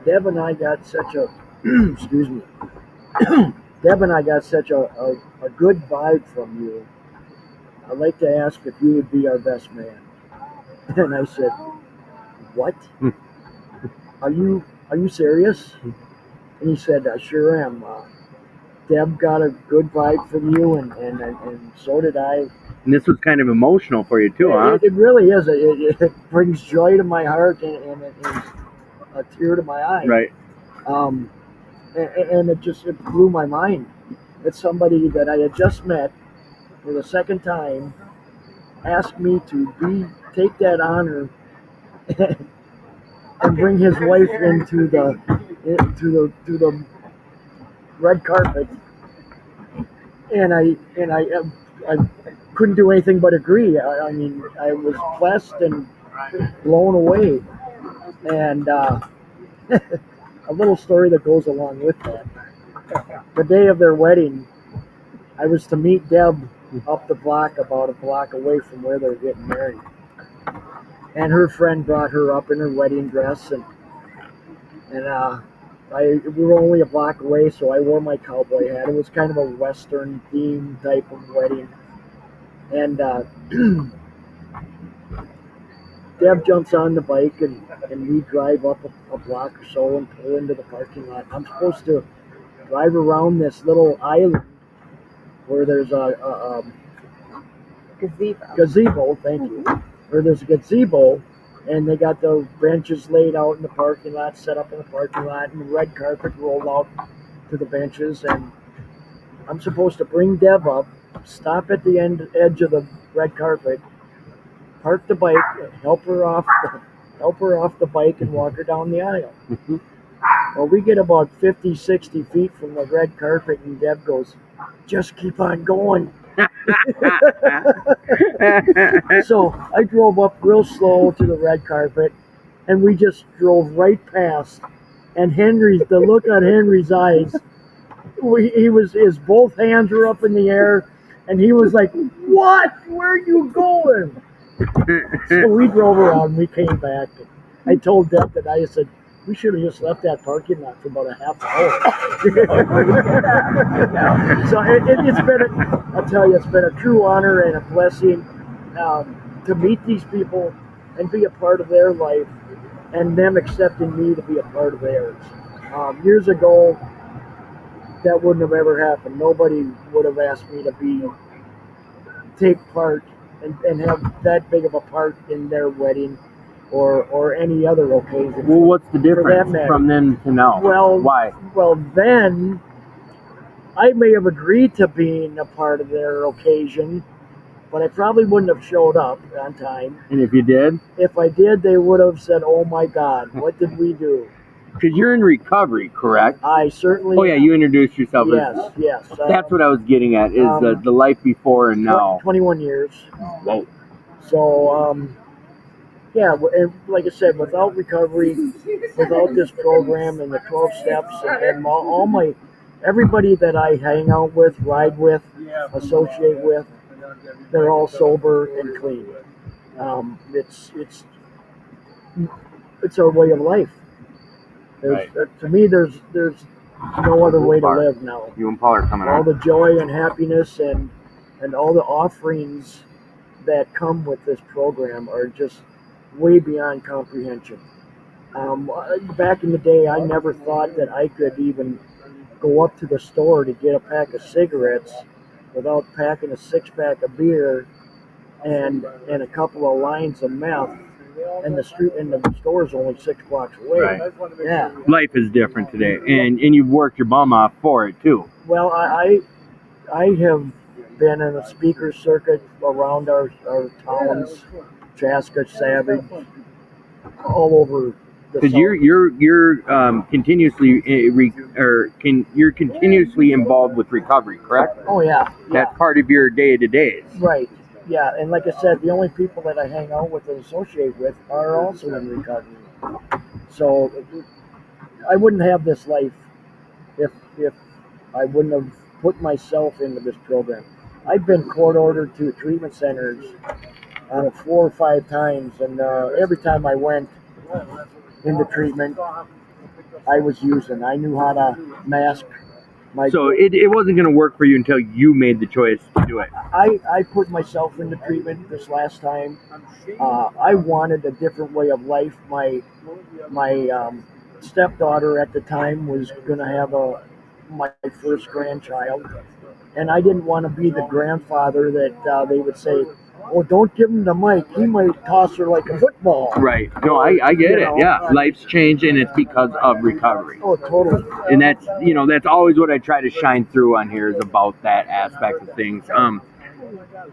D: Deb and I got such a excuse me. Deb and I got such a good vibe from you. I'd like to ask if you would be our best man." And I said, "What? Are you serious?" And he said, "I sure am. Deb got a good vibe from you, and so did I."
A: And this was kind of emotional for you too, huh?
D: It really is. It brings joy to my heart and a tear to my eye.
A: Right.
D: And it blew my mind that somebody that I had just met for the second time asked me to take that honor and bring his wife into the red carpet, and I couldn't do anything but agree. I mean, I was blessed and blown away, and a little story that goes along with that. The day of their wedding, I was to meet Deb up the block, about a block away from where they were getting married. And her friend brought her up in her wedding dress, and we were only a block away, so I wore my cowboy hat. It was kind of a Western theme type of wedding. And Deb jumps on the bike, and we drive up a block or so and pull into the parking lot. I'm supposed to drive around this little island where there's a gazebo, thank you, where there's a gazebo, and they got the benches laid out in the parking lot, set up in the parking lot, and the red carpet rolled out to the benches, and I'm supposed to bring Deb up, stop at the edge of the red carpet, park the bike, help her off the bike, and walk her down the aisle. Well, we get about 50, 60 feet from the red carpet, and Deb goes, "Just keep on going." So I drove up real slow to the red carpet, and we just drove right past. And the look on Henry's eyes, his both hands were up in the air, and he was like, "What? Where are you going?" So we drove around, we came back. I told Deb that I said, "We should have just left that parking lot for about a half hour." So it's been, I'll tell you, it's been a true honor and a blessing to meet these people and be a part of their life, and them accepting me to be a part of theirs. Years ago, that wouldn't have ever happened. Nobody would have asked me to take part and have that big of a part in their wedding or any other occasion.
A: Well, what's the difference from then to now?
D: Well,
A: why?
D: Well, then I may have agreed to being a part of their occasion, but I probably wouldn't have showed up on time.
A: And if you did?
D: If I did, they would have said, "Oh my God, what did we do?"
A: Because you're in recovery, correct?
D: I certainly.
A: Oh yeah, you introduced yourself.
D: Yes.
A: That's what I was getting at, is the life before and now.
D: 21 years.
A: Whoa.
D: So, yeah, and like I said, without recovery, without this program and the 12 steps and everybody that I hang out with, ride with, associate with, they're all sober and clean. It's our way of life.
A: Right.
D: To me, there's no other way to live now.
A: You and Paul are coming
D: all
A: on.
D: the joy and happiness and all the offerings that come with this program are just way beyond comprehension. Back in the day, I never thought that I could even go up to the store to get a pack of cigarettes without packing a 6-pack of beer and a couple of lines of meth, and the store's only 6 blocks away.
A: Right.
D: Yeah.
A: Life is different today, and you've worked your bum off for it too.
D: Well, I have been in a speaker circuit around our towns, Chaska, Savage, all over the
A: Because
D: South.
A: you're continuously you're continuously involved with recovery, correct?
D: Oh yeah,
A: That's part of your day to days.
D: right. Yeah, and like I said, the only people that I hang out with and associate with are also in recovery. So I wouldn't have this life if I wouldn't have put myself into this program. I've been court ordered to treatment centers 4 or 5 times, and every time I went into treatment, I was using. I knew how to mask my.
A: So it wasn't going to work for you until you made the choice to do it.
D: I put myself into treatment this last time. I wanted a different way of life. My stepdaughter at the time was going to have my first grandchild, and I didn't want to be the grandfather that they would say, "Oh, don't give him the mic. He might toss her like a football."
A: Right. No, I get
D: You
A: it.
D: know.
A: Yeah. Life's changed and it's because of recovery.
D: Oh, totally.
A: And that's always what I try to shine through on here is about that aspect of things.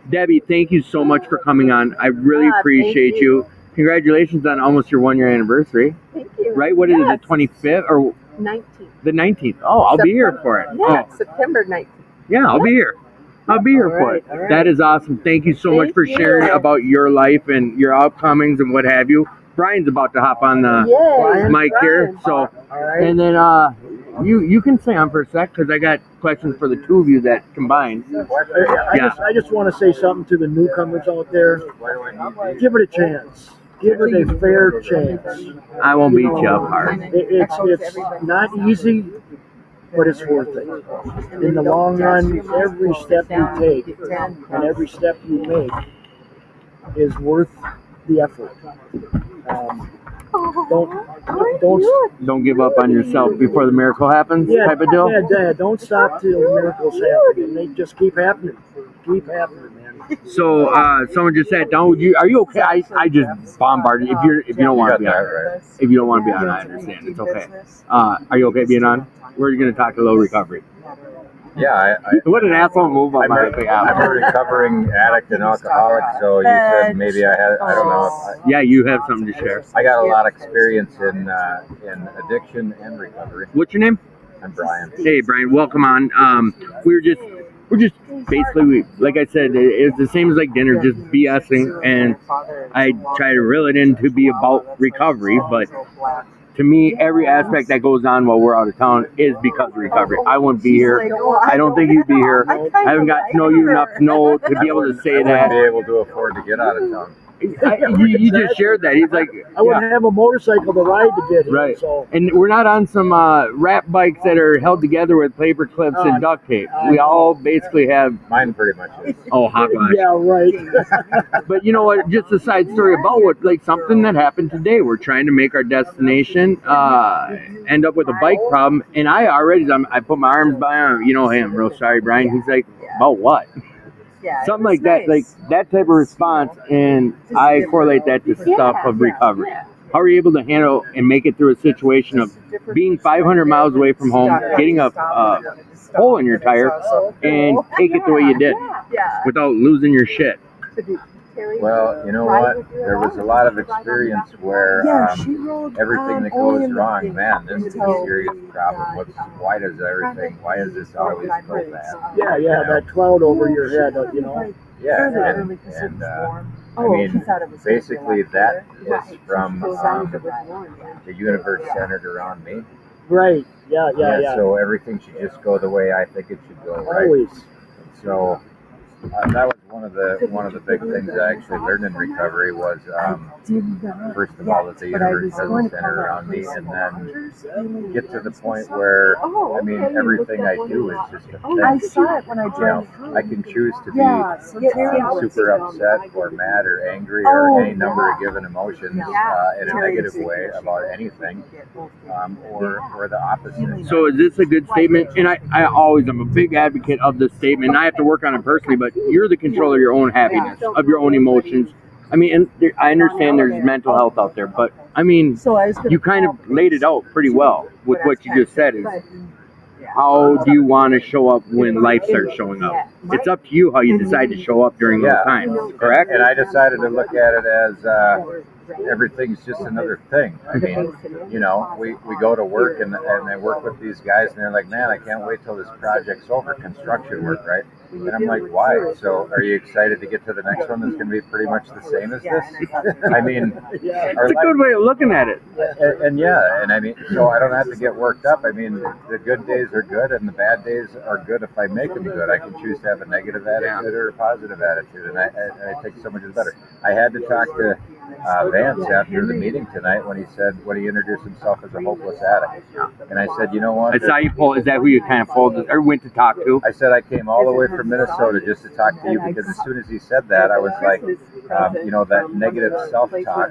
A: Debbie, thank you so much for coming on. I really appreciate
C: thank
A: you. Congratulations on almost your 1-year anniversary.
C: Thank you.
A: Right? What is it, the 25th or
C: 19th.
A: the 19th? Oh, I'll be here for it.
C: Yeah,
A: Oh,
C: September 19th.
A: yeah, I'll be here. I'll be here for it.
C: All right.
A: That is awesome. Thank you so much
C: Thank
A: for
C: you.
A: sharing about your life and your upcomings and what have you. Brian's about to hop on the
C: Yay,
A: mic here. So,
D: All right.
A: and then you can stay on for a sec because I got questions for the two of you that combined.
D: I just want to say something to the newcomers out there. Give it a chance. Give it a fair chance.
A: I won't beat you up hard.
D: It's not easy, but it's worth it. In the long run, every step you take and every step you make is worth the effort.
A: Don't give up on yourself before the miracle happens,
D: Yeah,
A: type of deal.
D: Yeah, don't stop till miracles happen, and they just keep happening. Keep happening, man.
A: So someone just sat down with you. Are you okay? I just bombarded. If you don't want to be on, if you don't want to be on, I understand. It's okay. Are you okay being on? We're going to talk a little recovery.
E: Yeah,
A: What an asshole move on my behalf.
E: I'm a recovering addict and alcoholic, so you said maybe I don't know.
A: Yeah, you have something to share.
E: I got a lot of experience in addiction and recovery.
A: What's your name?
E: I'm Brian.
A: Hey, Brian. Welcome on. We're just basically, like I said, it's the same as like dinner, just BSing, and I try to reel it in to be about recovery, but to me, every aspect that goes on while we're out of town is because of recovery. I wouldn't be here. I don't think you'd be here. I haven't got to know you enough to be able to say
E: I
A: that.
E: wouldn't be able to afford to get out of town.
A: You just shared that. He's like,
D: I wouldn't have a motorcycle to ride to get here.
A: right.
D: So
A: And we're not on some wrap bikes that are held together with paper clips and duct tape. We all basically have,
E: Mine pretty much is.
A: hogwash.
D: yeah, right.
A: But you know what? Just a side story about something that happened today. We're trying to make our destination end up with a bike problem, and I put my arms behind him. You know, hey, I'm real sorry, Brian. He's like, about what?
C: Yeah,
A: Something like that, like that type of response, and I correlate that to stuff of recovery. How are you able to handle and make it through a situation of being 500 miles away from home, getting a hole in your tire, and take it the way you did without losing your shit?
E: Well, you know what? There was a lot of experience where everything that goes wrong, man, this is a serious problem. Why does this always go bad?
D: Yeah, that cloud over your head, you know.
E: Yeah, and I mean, basically that is from the universe centered around me.
D: Right. Yeah.
E: So everything should just go the way I think it should go, right?
D: Always.
E: So that was one of the big things I actually learned in recovery was first of all that the universe doesn't center around me, and then get to the point where I mean everything I do is just a thing.
F: I saw it when I drove.
E: I can choose to be super upset or mad or angry or any number of given emotions in a negative way about anything, or the opposite.
A: So is this a good statement? And I always am a big advocate of this statement. And I have to work on it personally, but you're the controller of your own happiness, of your own emotions. I mean, and I understand there's mental health out there, but I mean, you kind of laid it out pretty well with what you just said. Is how do you want to show up when life starts showing up? It's up to you how you decide to show up during those times, correct?
E: And I decided to look at it as everything's just another thing. I mean, you know, we go to work and I work with these guys and they're like, man, I can't wait till this project's over, construction work, right? And I'm like, why? So are you excited to get to the next one that's going to be pretty much the same as this? I mean,
A: it's a good way of looking at it.
E: And I mean, so I don't have to get worked up. I mean, the good days are good and the bad days are good if I make them good. I can choose to have a negative attitude or a positive attitude, and I think so much is better. I had to talk to Vance after the meeting tonight when he introduced himself as a hopeless addict, and I said, you know what?
A: That's how you pull. Is that who you kind of pulled or went to talk to?
E: I said I came all the way from Minnesota just to talk to you because as soon as he said that, I was like, you know, that negative self-talk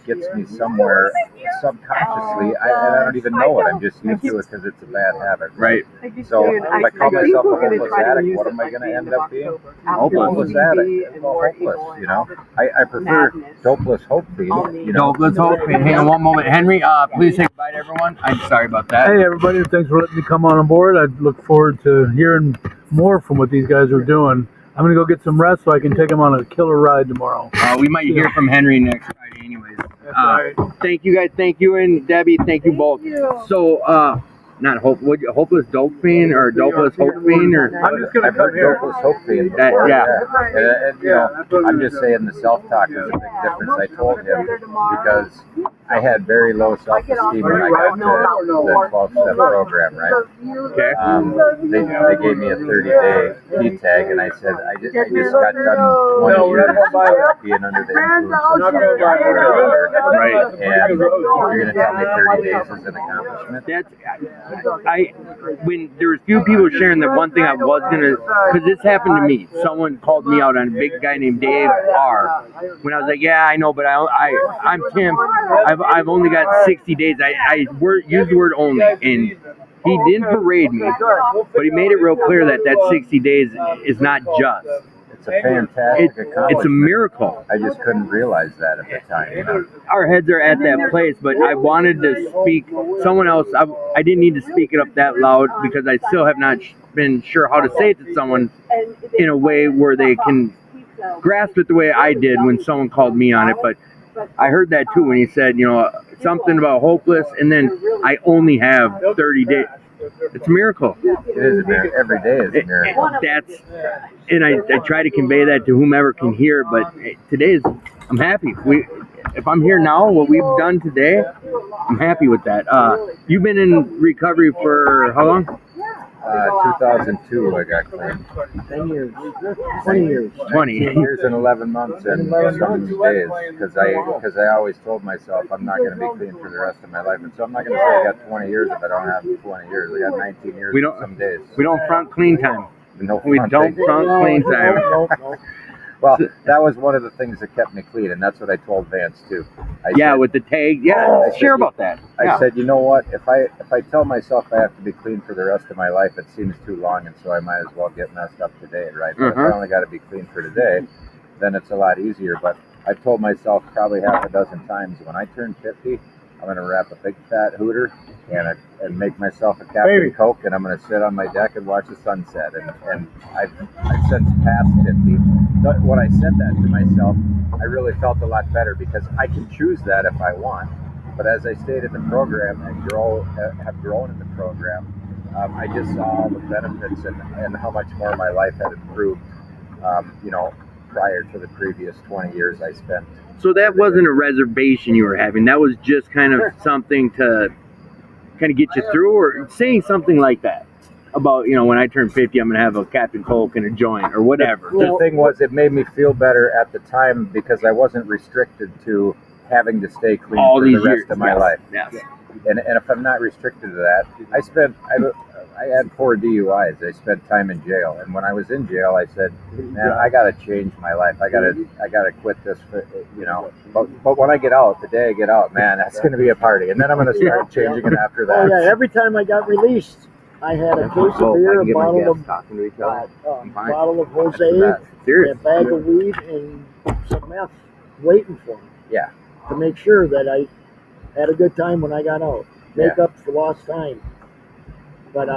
E: gets me somewhere subconsciously. I don't even know it. I'm just used to it because it's a bad habit.
A: Right.
E: So if I call myself a hopeless addict, what am I going to end up being? A hopeless addict. Well, hopeless, you know. I prefer dopeless hope fiend. You know.
A: Dopeless hope fiend. Hang on one moment. Henry, please say goodbye to everyone. I'm sorry about that.
B: Hey, everybody. Thanks for letting me come on board. I look forward to hearing more from what these guys are doing. I'm going to go get some rest so I can take them on a killer ride tomorrow.
A: We might hear from Henry next Friday anyways.
B: Right.
A: Thank you guys. Thank you, and Debbie. Thank you both. So, not hopeless dope fiend or dopeless hope fiend or
B: I'm just going to come here.
E: Dopeless hope fiend. And, you know, I'm just saying the self-talk is a big difference. I told him because I had very low self-esteem when I got to the 12-step program, right?
A: Okay.
E: They gave me a 30-day key tag, and I said, I just got done 20 years being under the influence of something.
A: Right.
E: And you're going to tell me 30 days is an accomplishment?
A: When there was few people sharing that one thing I was gonna, because this happened to me. Someone called me out on a big guy named Dave R. When I was like, yeah, I know, but I'm Tim. I've only got 60 days. I used the word only, and he didn't parade me, but he made it real clear that 60 days is not just.
E: It's a fantastic accomplishment.
A: It's a miracle.
E: I just couldn't realize that at the time. You know?
A: Our heads are at that place, but I wanted to speak. Someone else, I didn't need to speak it up that loud because I still have not been sure how to say it to someone in a way where they can grasp it the way I did when someone called me on it. But I heard that too when he said, you know, something about hopeless, and then I only have 30 days. It's a miracle.
E: It is a miracle. Every day is a miracle.
A: And I try to convey that to whomever can hear. But today I'm happy. If I'm here now, what we've done today, I'm happy with that. You've been in recovery for how long?
E: 2002, I got clean.
D: 10 years. 20 years.
A: 20
E: years and 11 months and some days because I always told myself I'm not going to be clean for the rest of my life, and so I'm not going to say I got 20 years if I don't have 20 years. I got 19 years and some days.
A: We don't front clean time. We don't front clean time.
E: No. Well, that was one of the things that kept me clean, and that's what I told Vance too. I said,
A: with the tag. Share about that.
E: I said, you know what? If I tell myself I have to be clean for the rest of my life, it seems too long, and so I might as well get messed up today, right? But if I only got to be clean for today, then it's a lot easier. But I've told myself probably half a dozen times when I turn 50, I'm going to wrap a big fat hooter and make myself a Captain Coke, and I'm going to sit on my deck and watch the sunset. And I've since passed 50. When I said that to myself, I really felt a lot better because I can choose that if I want. But as I stayed in the program and have grown in the program, I just saw all the benefits and how much more my life had improved, you know, prior to the previous 20 years I spent.
A: So that wasn't a reservation you were having. That was just kind of something to kind of get you through, or saying something like that about, you know, when I turn 50, I'm going to have a Captain Coke and a joint or whatever.
E: The thing was, it made me feel better at the time because I wasn't restricted to having to stay clean for the rest of my life.
A: Yes.
E: And if I'm not restricted to that, I had 4 DUIs. I spent time in jail, and when I was in jail, I said, "Man, I got to change my life. I got to quit this, you know." But when I get out, the day I get out, man, that's going to be a party, and then I'm going to start changing it after that.
D: Oh yeah, every time I got released, I had a case of beer, a bottle of Jose, a bag of weed, and some meth waiting for me.
E: Yeah.
D: To make sure that I had a good time when I got out. Make up for lost time. But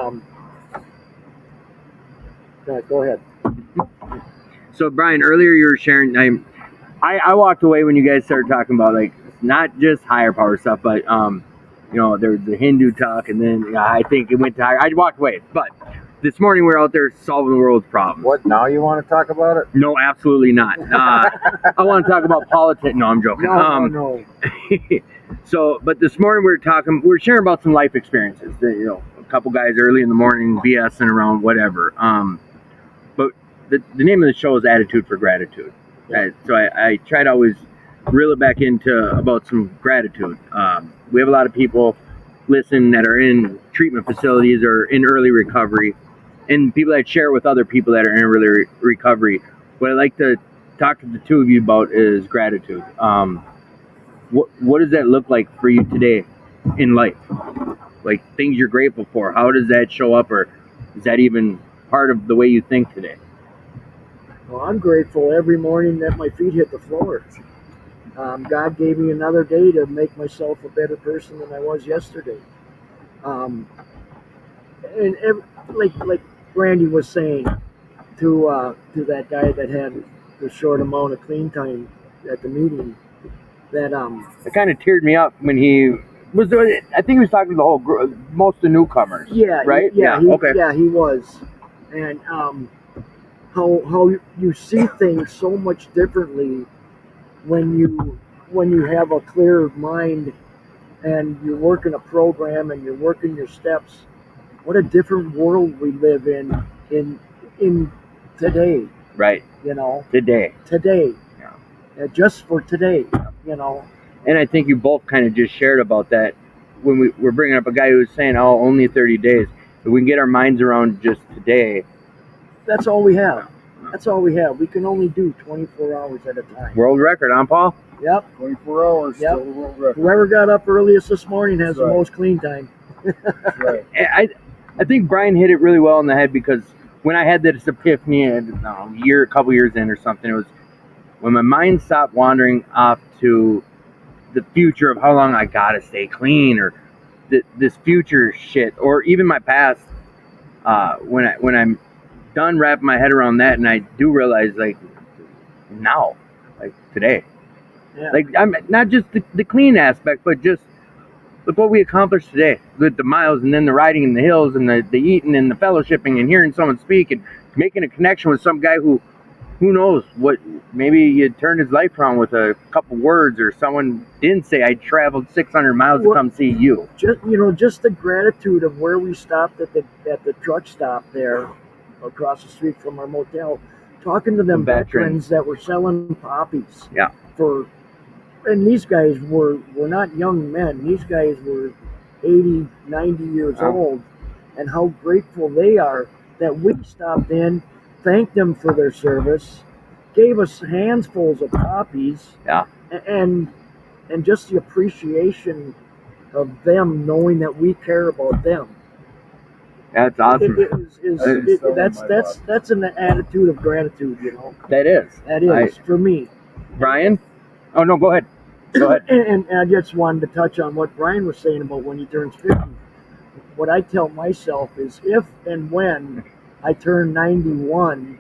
D: go ahead.
A: So Brian, earlier you were sharing. I walked away when you guys started talking about like not just higher power stuff, but there's the Hindu talk, and then I think it went to higher. I walked away, but this morning we were out there solving the world's problems.
E: What, now you want to talk about it?
A: No, absolutely not. I want to talk about politics. No, I'm joking.
D: No.
A: So, but this morning we were sharing about some life experiences. A couple guys early in the morning BSing around whatever. But the name of the show is Attitude for Gratitude.
D: Yeah.
A: So I try to always reel it back into about some gratitude. We have a lot of people listen that are in treatment facilities or in early recovery, and people that share with other people that are in early recovery. What I like to talk to the two of you about is gratitude. What does that look like for you today in life? Like things you're grateful for. How does that show up, or is that even part of the way you think today?
D: Well, I'm grateful every morning that my feet hit the floor. God gave me another day to make myself a better person than I was yesterday. Like Randy was saying to that guy that had the short amount of clean time at the meeting, that
A: It kind of teared me up when he was doing it. I think he was talking to the whole most of the newcomers.
D: Yeah,
A: right.
D: Okay. Yeah, he was, and how you see things so much differently when you have a clear mind and you're working a program and you're working your steps. What a different world we live in today.
A: Right. Today.
D: Yeah. Just for today.
A: And I think you both kind of just shared about that when we were bringing up a guy who was saying, "Oh, only 30 days." If we can get our minds around just today.
D: That's all we have. We can only do 24 hours at a time.
A: World record, huh, Paul?
D: Yep.
B: 24 hours.
D: Yep.
B: Still the world record.
D: Whoever got up earliest this morning has the
B: right.
D: most clean time.
B: That's right.
A: I think Brian hit it really well in the head, because when I had this epiphany a couple years in or something, it was when my mind stopped wandering off to the future of how long I gotta stay clean, or this future shit, or even my past. When I'm done wrapping my head around that, and I do realize, like, now, like today,
D: Yeah.
A: like I'm not just the clean aspect, but just look what we accomplished today with the miles, and then the riding in the hills, and the eating, and the fellowshipping, and hearing someone speak, and making a connection with some guy who knows what, maybe you turned his life around with a couple words, or someone didn't say, "I traveled 600 miles to come see you."
D: Just the gratitude of where we stopped at the truck stop there across the street from our motel, talking to them veterans that were selling poppies.
A: Yeah.
D: And these guys were not young men. These guys were 80, 90 years old, and how grateful they are that we stopped in, thanked them for their service, gave us handfuls of poppies.
A: Yeah.
D: And just the appreciation of them knowing that we care about them.
A: That's awesome.
D: That's an attitude of gratitude,
A: That is.
D: For me.
A: Brian? Oh, no, go ahead.
D: And I just wanted to touch on what Brian was saying about when he turns 50. What I tell myself is, if and when I turn 91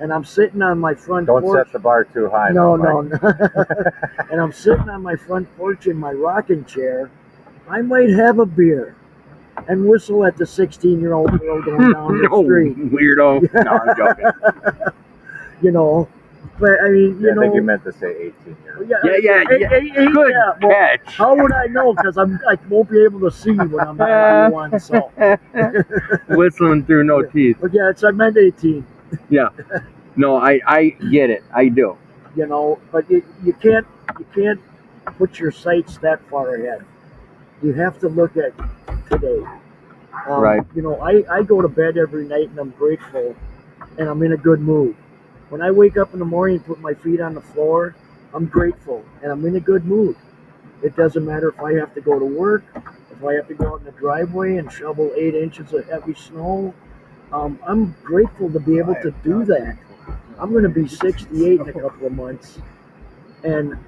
D: and I'm sitting on my front porch.
E: Don't set the bar too high.
D: No. And I'm sitting on my front porch in my rocking chair, I might have a beer and whistle at the 16-year-old girl going down the street.
A: Weirdo. No, I'm joking.
D: But I mean,
E: I think you meant to say 18 years.
A: Yeah. Good catch.
D: How would I know? Because I won't be able to see when I'm 91. So
A: whistling through no teeth.
D: But yeah, I meant 18.
A: Yeah. No, I get it. I do.
D: But you can't put your sights that far ahead. You have to look at today.
A: Right.
D: I go to bed every night and I'm grateful, and I'm in a good mood. When I wake up in the morning and put my feet on the floor, I'm grateful and I'm in a good mood. It doesn't matter if I have to go to work, if I have to go out in the driveway and shovel 8 inches of heavy snow. I'm grateful to be able to do that. I'm going to be 68 in a couple of months, and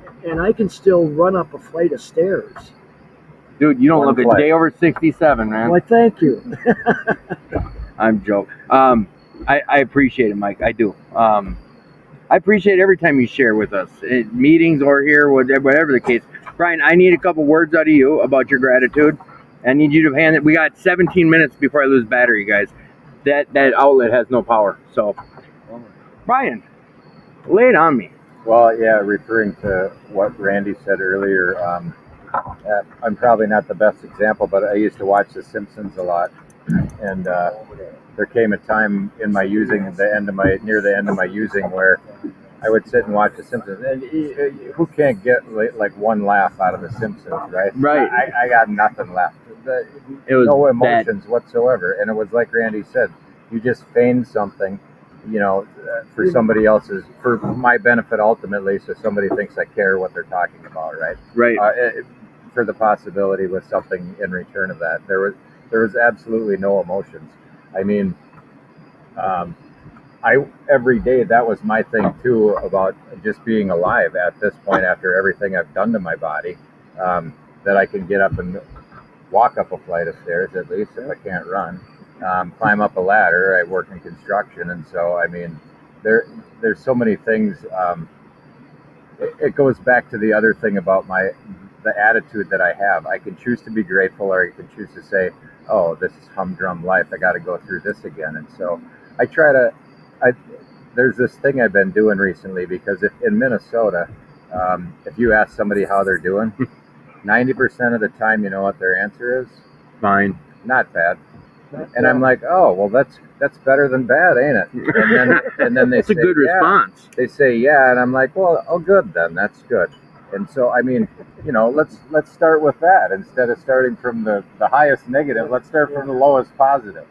D: I can still run up a flight of stairs.
A: Dude, you don't
E: One
A: look a
E: flight.
A: day over 67, man.
D: Why, thank you.
A: I'm joking. I appreciate it, Mike. I do. I appreciate every time you share with us, at meetings or here, whatever the case. Brian, I need a couple words out of you about your gratitude. I need you to hand it. We got 17 minutes before I lose battery, guys. That outlet has no power. So, Brian, lay it on me.
E: Well, yeah, referring to what Randy said earlier, I'm probably not the best example, but I used to watch The Simpsons a lot, and there came a time in my using, near the end of my using, where I would sit and watch The Simpsons, and who can't get like one laugh out of The Simpsons, right?
A: Right.
E: I got nothing left.
A: It was
E: no emotions whatsoever, and it was like Randy said, you just feigned something, for somebody else's, for my benefit ultimately, so somebody thinks I care what they're talking about, right?
A: Right.
E: For the possibility with something in return of that. There was absolutely no emotions. I mean, every day, that was my thing too, about just being alive at this point after everything I've done to my body, that I can get up and walk up a flight of stairs, at least if I can't run, climb up a ladder. I work in construction, and so I mean, there's so many things. It goes back to the other thing about the attitude that I have. I can choose to be grateful, or I can choose to say, "Oh, this is humdrum life. I got to go through this again." And so I try to. There's this thing I've been doing recently, because if in Minnesota, if you ask somebody how they're doing, 90% of the time, you know what their answer is?
A: Fine.
E: Not bad. And I'm like, oh, well, that's better than bad, ain't it? And then they
A: That's
E: say,
A: a good
E: yeah.
A: response.
E: They say, yeah, and I'm like, well, oh, good then, that's good. And so, I mean, let's start with that instead of starting from the highest negative. Let's start from the lowest positive.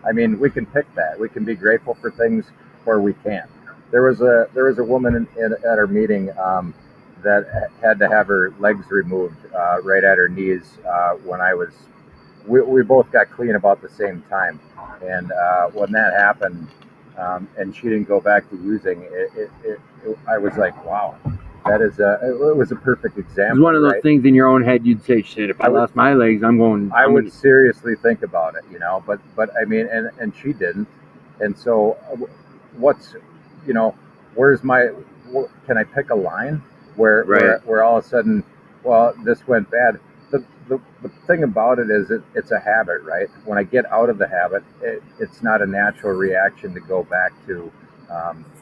E: I mean, we can pick that. We can be grateful for things, or we can't. There was a woman at our meeting that had to have her legs removed right at her knees when we both got clean about the same time. And when that happened, and she didn't go back to using it, I was like, wow, it was a perfect example.
A: It's one of those
E: right?
A: things in your own head, you'd say, shit, if I lost my legs, I
E: would seriously think about it, but I mean, and she didn't. And so where's can I pick a line where all of a sudden, well, this went bad. The thing about it is it's a habit, right? When I get out of the habit, it's not a natural reaction to go back to,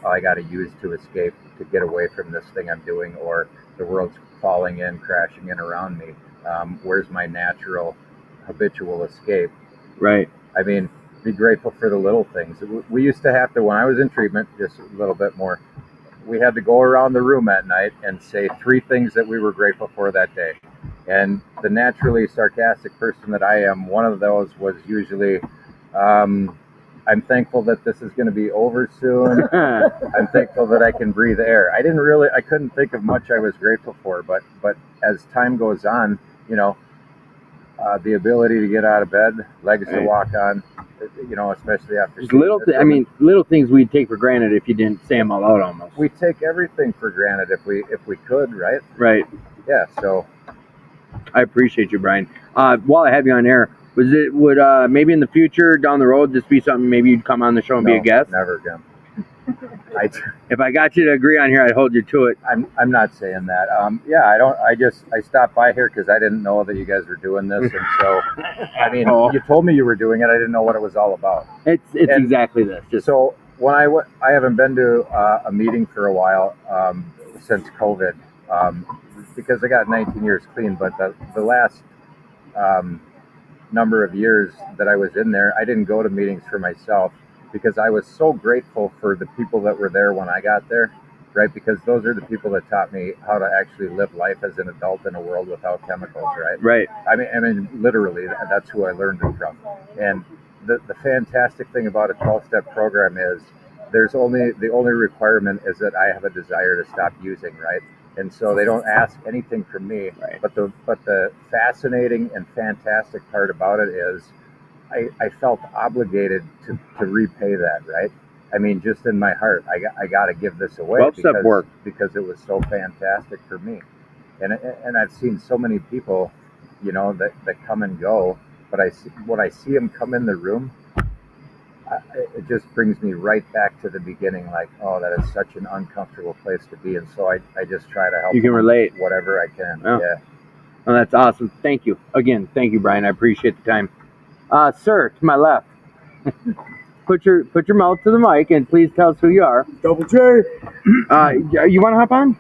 E: I got to use to escape, to get away from this thing I'm doing, or the world's falling in, crashing in around me. Where's my natural, habitual escape?
A: Right.
E: I mean, be grateful for the little things. We used to have to, when I was in treatment, just a little bit more, we had to go around the room at night and say 3 things that we were grateful for that day. And the naturally sarcastic person that I am, one of those was usually, I'm thankful that this is going to be over soon. I'm thankful that I can breathe air. I couldn't think of much I was grateful for, but as time goes on, the ability to get out of bed, legs to walk on, especially after
A: little things we'd take for granted if you didn't say them all out. Almost.
E: We take everything for granted if we could, right?
A: Right.
E: Yeah. So
A: I appreciate you, Brian. While I have you on air, would maybe in the future down the road this be something maybe you'd come on the show and be a guest?
E: Never again.
A: If I got you to agree on here, I'd hold you to it.
E: I'm not saying that. I stopped by here because I didn't know that you guys were doing this, and so I mean, you told me you were doing it. I didn't know what it was all about.
A: It's exactly this.
E: So when I haven't been to a meeting for a while since COVID, because I got 19 years clean, but the last number of years that I was in there, I didn't go to meetings for myself, because I was so grateful for the people that were there when I got there, right? Because those are the people that taught me how to actually live life as an adult in a world without chemicals, right?
A: Right.
E: I mean, literally, that's who I learned it from. And the fantastic thing about a 12-step program is the only requirement is that I have a desire to stop using, right? And so they don't ask anything from me.
A: Right.
E: But the fascinating and fantastic part about it is I felt obligated to repay that, right? I mean, just in my heart, I got to give this away because it was so fantastic for me. And I've seen so many people, that come and go. But when I see them come in the room, it just brings me right back to the beginning. Like, oh, that is such an uncomfortable place to be, and so I just try to help.
A: You can relate
E: whatever I can.
A: Oh.
E: Yeah.
A: Oh, that's awesome. Thank you again. Thank you, Brian. I appreciate the time. Sir, to my left. Put your mouth to the mic and please tell us who you are.
B: Double J.
A: You want to hop on?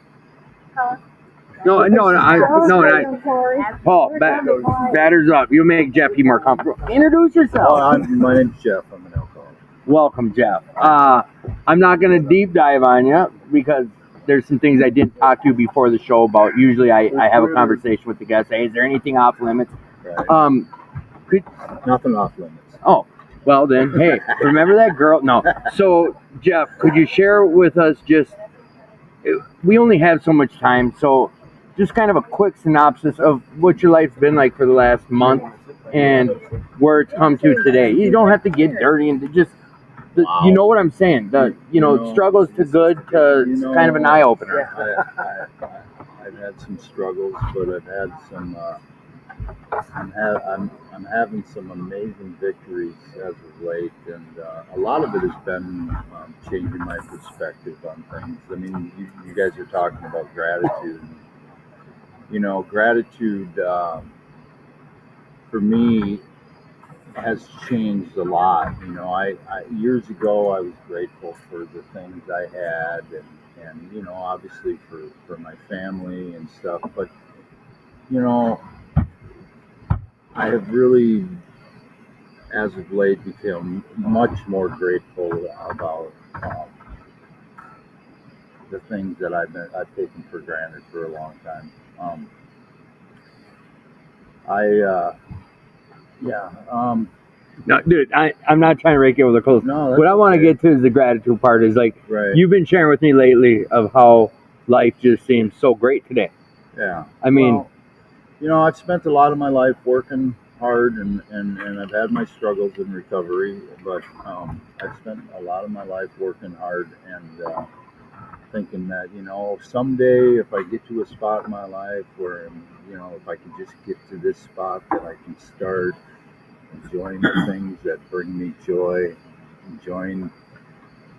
A: No. Paul, batter's up. You make Jeffy more comfortable. Introduce yourself.
E: My name's Jeff. I'm an alcoholic.
A: Welcome, Jeff. I'm not going to deep dive on you because there's some things I didn't talk to you before the show about. Usually I have a conversation with the guests. Hey, is there anything off limits?
E: Right. Nothing off limits.
A: Oh, well then, hey, remember that girl? No. So, Jeff, could you share with us we only have so much time, so just kind of a quick synopsis of what your life's been like for the last month and where it's come to today. You don't have to get dirty and just, you know what I'm saying? Struggles to good to kind of an eye opener.
E: I've had some struggles, but I've had some. I'm having some amazing victories as of late, and a lot of it has been changing my perspective on things. I mean, you guys are talking about gratitude. Gratitude for me has changed a lot. I years ago I was grateful for the things I had, and obviously for my family and stuff, but I have really, as of late, become much more grateful about the things that I've taken for granted for a long time.
A: No, dude, I'm not trying to rake it with a close.
E: No,
A: what I want to get to is the gratitude part. Is like
E: right.
A: You've been sharing with me lately of how life just seems so great today.
E: Yeah.
A: I mean,
E: I've spent a lot of my life working hard, and I've had my struggles in recovery, but I've spent a lot of my life working hard and thinking that, someday if I get to a spot in my life where, if I can just get to this spot, that I can start enjoying the things that bring me joy, enjoying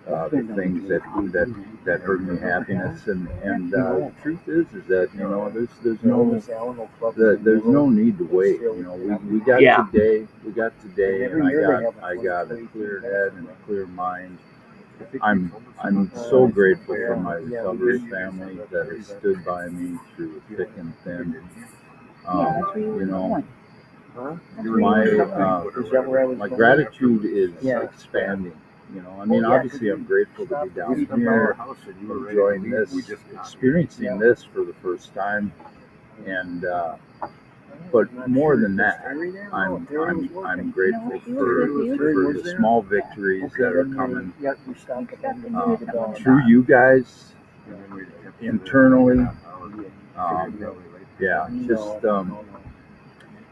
E: the things that bring me happiness, and the truth is that there's no need to wait. We got today, and I got a clear head and a clear mind. I'm so grateful for my recovery family that has stood by me through thick and thin. My gratitude is expanding. Obviously I'm grateful to be down here, enjoying this, experiencing this for the first time, and but more than that, I'm grateful for the small victories that are coming through you guys internally.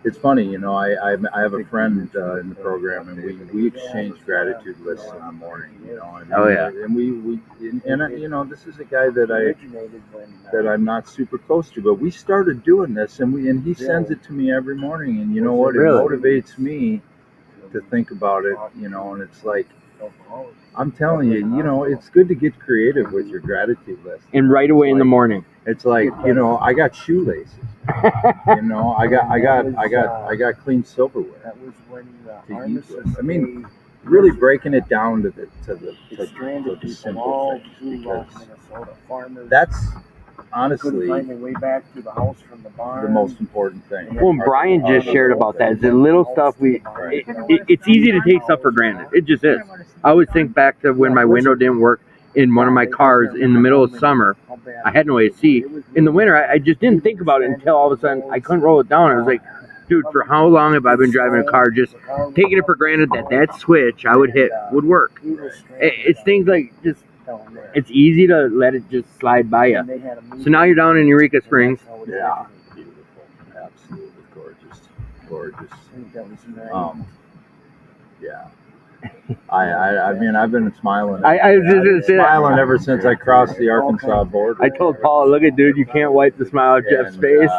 E: It's funny, I have a friend in the program, and we exchange gratitude lists in the morning. And we this is a guy that I'm not super close to, but we started doing this, and he sends it to me every morning, and you know what? It motivates me to think about it, and it's like, I'm telling you, it's good to get creative with your gratitude list.
A: And right away in the morning.
E: It's like, I got shoelaces. I got clean silverware. That was when to use with. I mean, really breaking it down to the simple things, because that's honestly the most important thing.
A: Well, Brian just shared about that. The little stuff it's easy to take stuff for granted. It just is. I always think back to when my window didn't work in one of my cars in the middle of summer. I had no AC. In the winter, I just didn't think about it until all of a sudden I couldn't roll it down. I was like, dude, for how long have I been driving a car just taking it for granted that switch I would hit would work? It's things like just, it's easy to let it just slide by you. So now you're down in Eureka Springs.
E: Yeah, beautiful, absolutely gorgeous. Yeah. I mean, I've been smiling.
A: I was just gonna say
E: smiling ever since I crossed the Arkansas border.
A: I told Paul, look at dude, you can't wipe the smile off Jeff's face.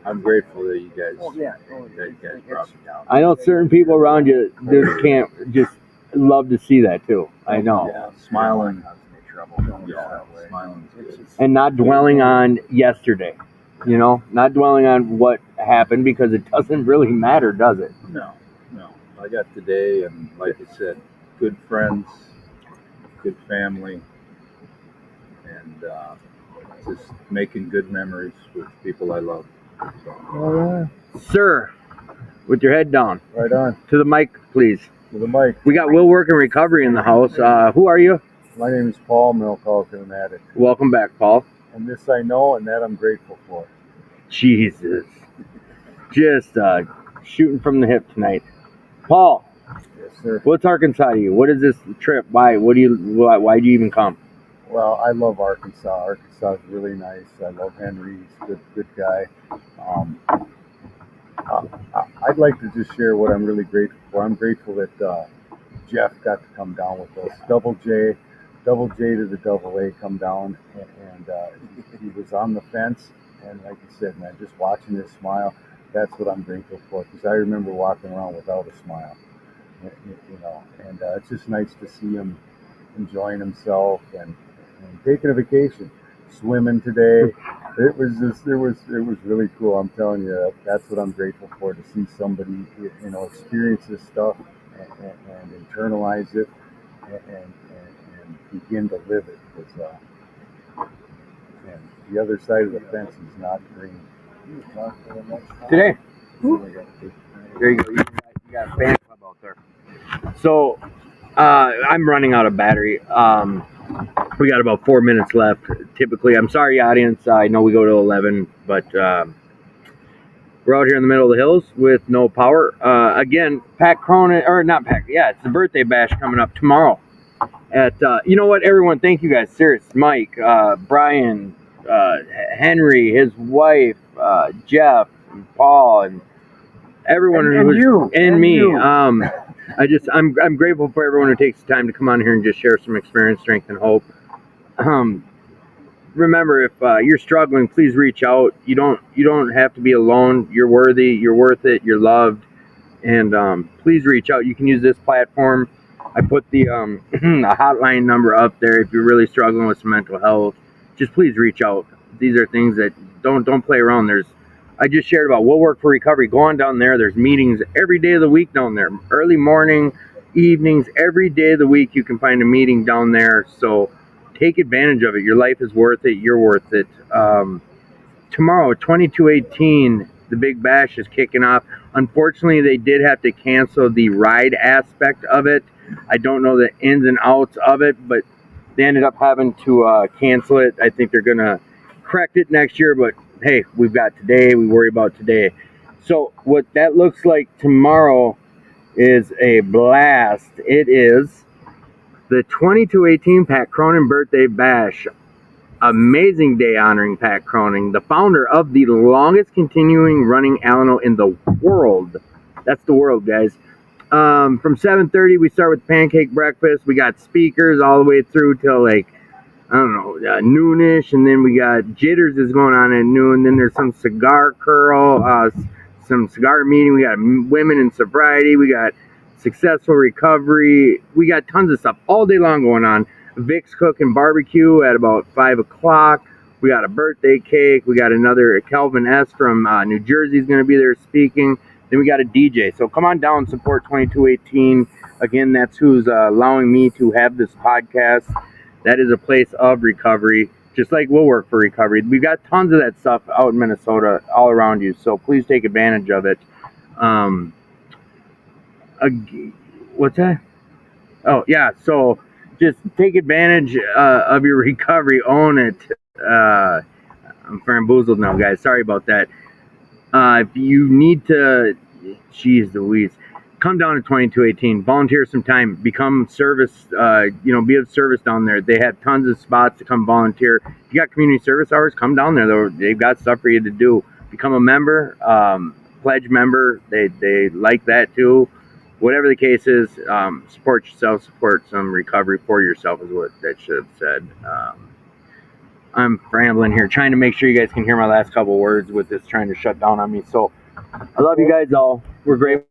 E: I'm grateful that you guys brought me down.
A: I know certain people around you just can't just love to see that too. I know.
E: Yeah, smiling. Yeah, smiling.
A: And not dwelling on yesterday. You know, not dwelling on what happened because it doesn't really matter, does it?
E: No. I got today, and like I said, good friends, good family, and just making good memories with people I love.
B: All right.
A: Sir, with your head down.
E: Right on.
A: To the mic, please.
E: To the mic.
A: We got Will Work and Recovery in the house. Who are you?
E: My name is Paul, milk alcohol addict.
A: Welcome back, Paul.
E: And this I know, and that I'm grateful for.
A: Jesus. Just shooting from the hip tonight. Paul.
E: Yes, sir.
A: What's Arkansas to you? What is this trip? Why do you even come?
E: Well, I love Arkansas. Arkansas is really nice. I love Henry. He's a good guy. I'd like to just share what I'm really grateful for. I'm grateful that Jeff got to come down with us. Double J to the double A come down, and he was on the fence. And like you said, man, just watching his smile, that's what I'm grateful for. Because I remember walking around without a smile, you know. And it's just nice to see him enjoying himself and taking a vacation, swimming today. It was really cool. I'm telling you, that's what I'm grateful for, to see somebody, you know, experience this stuff and internalize it and begin to live it. Because and the other side of the fence is not green.
A: Today. There you go. You got a fan club out there. So I'm running out of battery. We got about 4 minutes left. Typically, I'm sorry, audience. I know we go to 11, but we're out here in the middle of the hills with no power. Again, Pat Cronin, or not Pat, yeah, it's the birthday bash coming up tomorrow. At you know what, everyone, thank you guys. Serious, Mike, Brian, Henry, his wife, Jeff, and Paul, and everyone and me. I'm grateful for everyone who takes the time to come on here and just share some experience, strength, and hope. Remember, if you're struggling, please reach out. You don't have to be alone. You're worthy. You're worth it. You're loved. And please reach out. You can use this platform. I put the a hotline number up there if you're really struggling with some mental health. Just please reach out. These are things that don't play around. I just shared about Will Work for Recovery. Go on down there. There's meetings every day of the week down there. Early morning, evenings, every day of the week you can find a meeting down there. So take advantage of it. Your life is worth it. You're worth it. Tomorrow, 2218, the big bash is kicking off. Unfortunately, they did have to cancel the ride aspect of it. I don't know the ins and outs of it, but they ended up having to cancel it. I think they're going to correct it next year, but hey, we've got today. We worry about today. So what that looks like tomorrow is a blast. It is the 2218 Pat Cronin Birthday Bash. Amazing day honoring Pat Cronin, the founder of the longest continuing running Alano in the world. That's the world, guys. From 7:30, we start with pancake breakfast. We got speakers all the way through till like, I don't know, noonish, and then we got jitters is going on at noon. Then there's some cigar curl, some cigar meeting. We got women in sobriety. We got successful recovery. We got tons of stuff all day long going on. Vic's cooking barbecue at about 5 o'clock. We got a birthday cake. We got another Kelvin S. from New Jersey is going to be there speaking. Then we got a DJ. So come on down and support 2218. Again, that's who's allowing me to have this podcast. That is a place of recovery, just like Will Work for Recovery. We've got tons of that stuff out in Minnesota all around you, so please take advantage of it. What's that? Oh, yeah, so just take advantage of your recovery. Own it. I'm bamboozled now, guys. Sorry about that. If you need to, geez Louise, come down to 2218, volunteer some time, become service, be of service down there. They have tons of spots to come volunteer. If you got community service hours, come down there. Though they've got stuff for you to do. Become a member, pledge member. They like that too. Whatever the case is, support yourself, support some recovery for yourself is what that should have said. I'm rambling here, trying to make sure you guys can hear my last couple words with this trying to shut down on me. So I love you guys all. We're grateful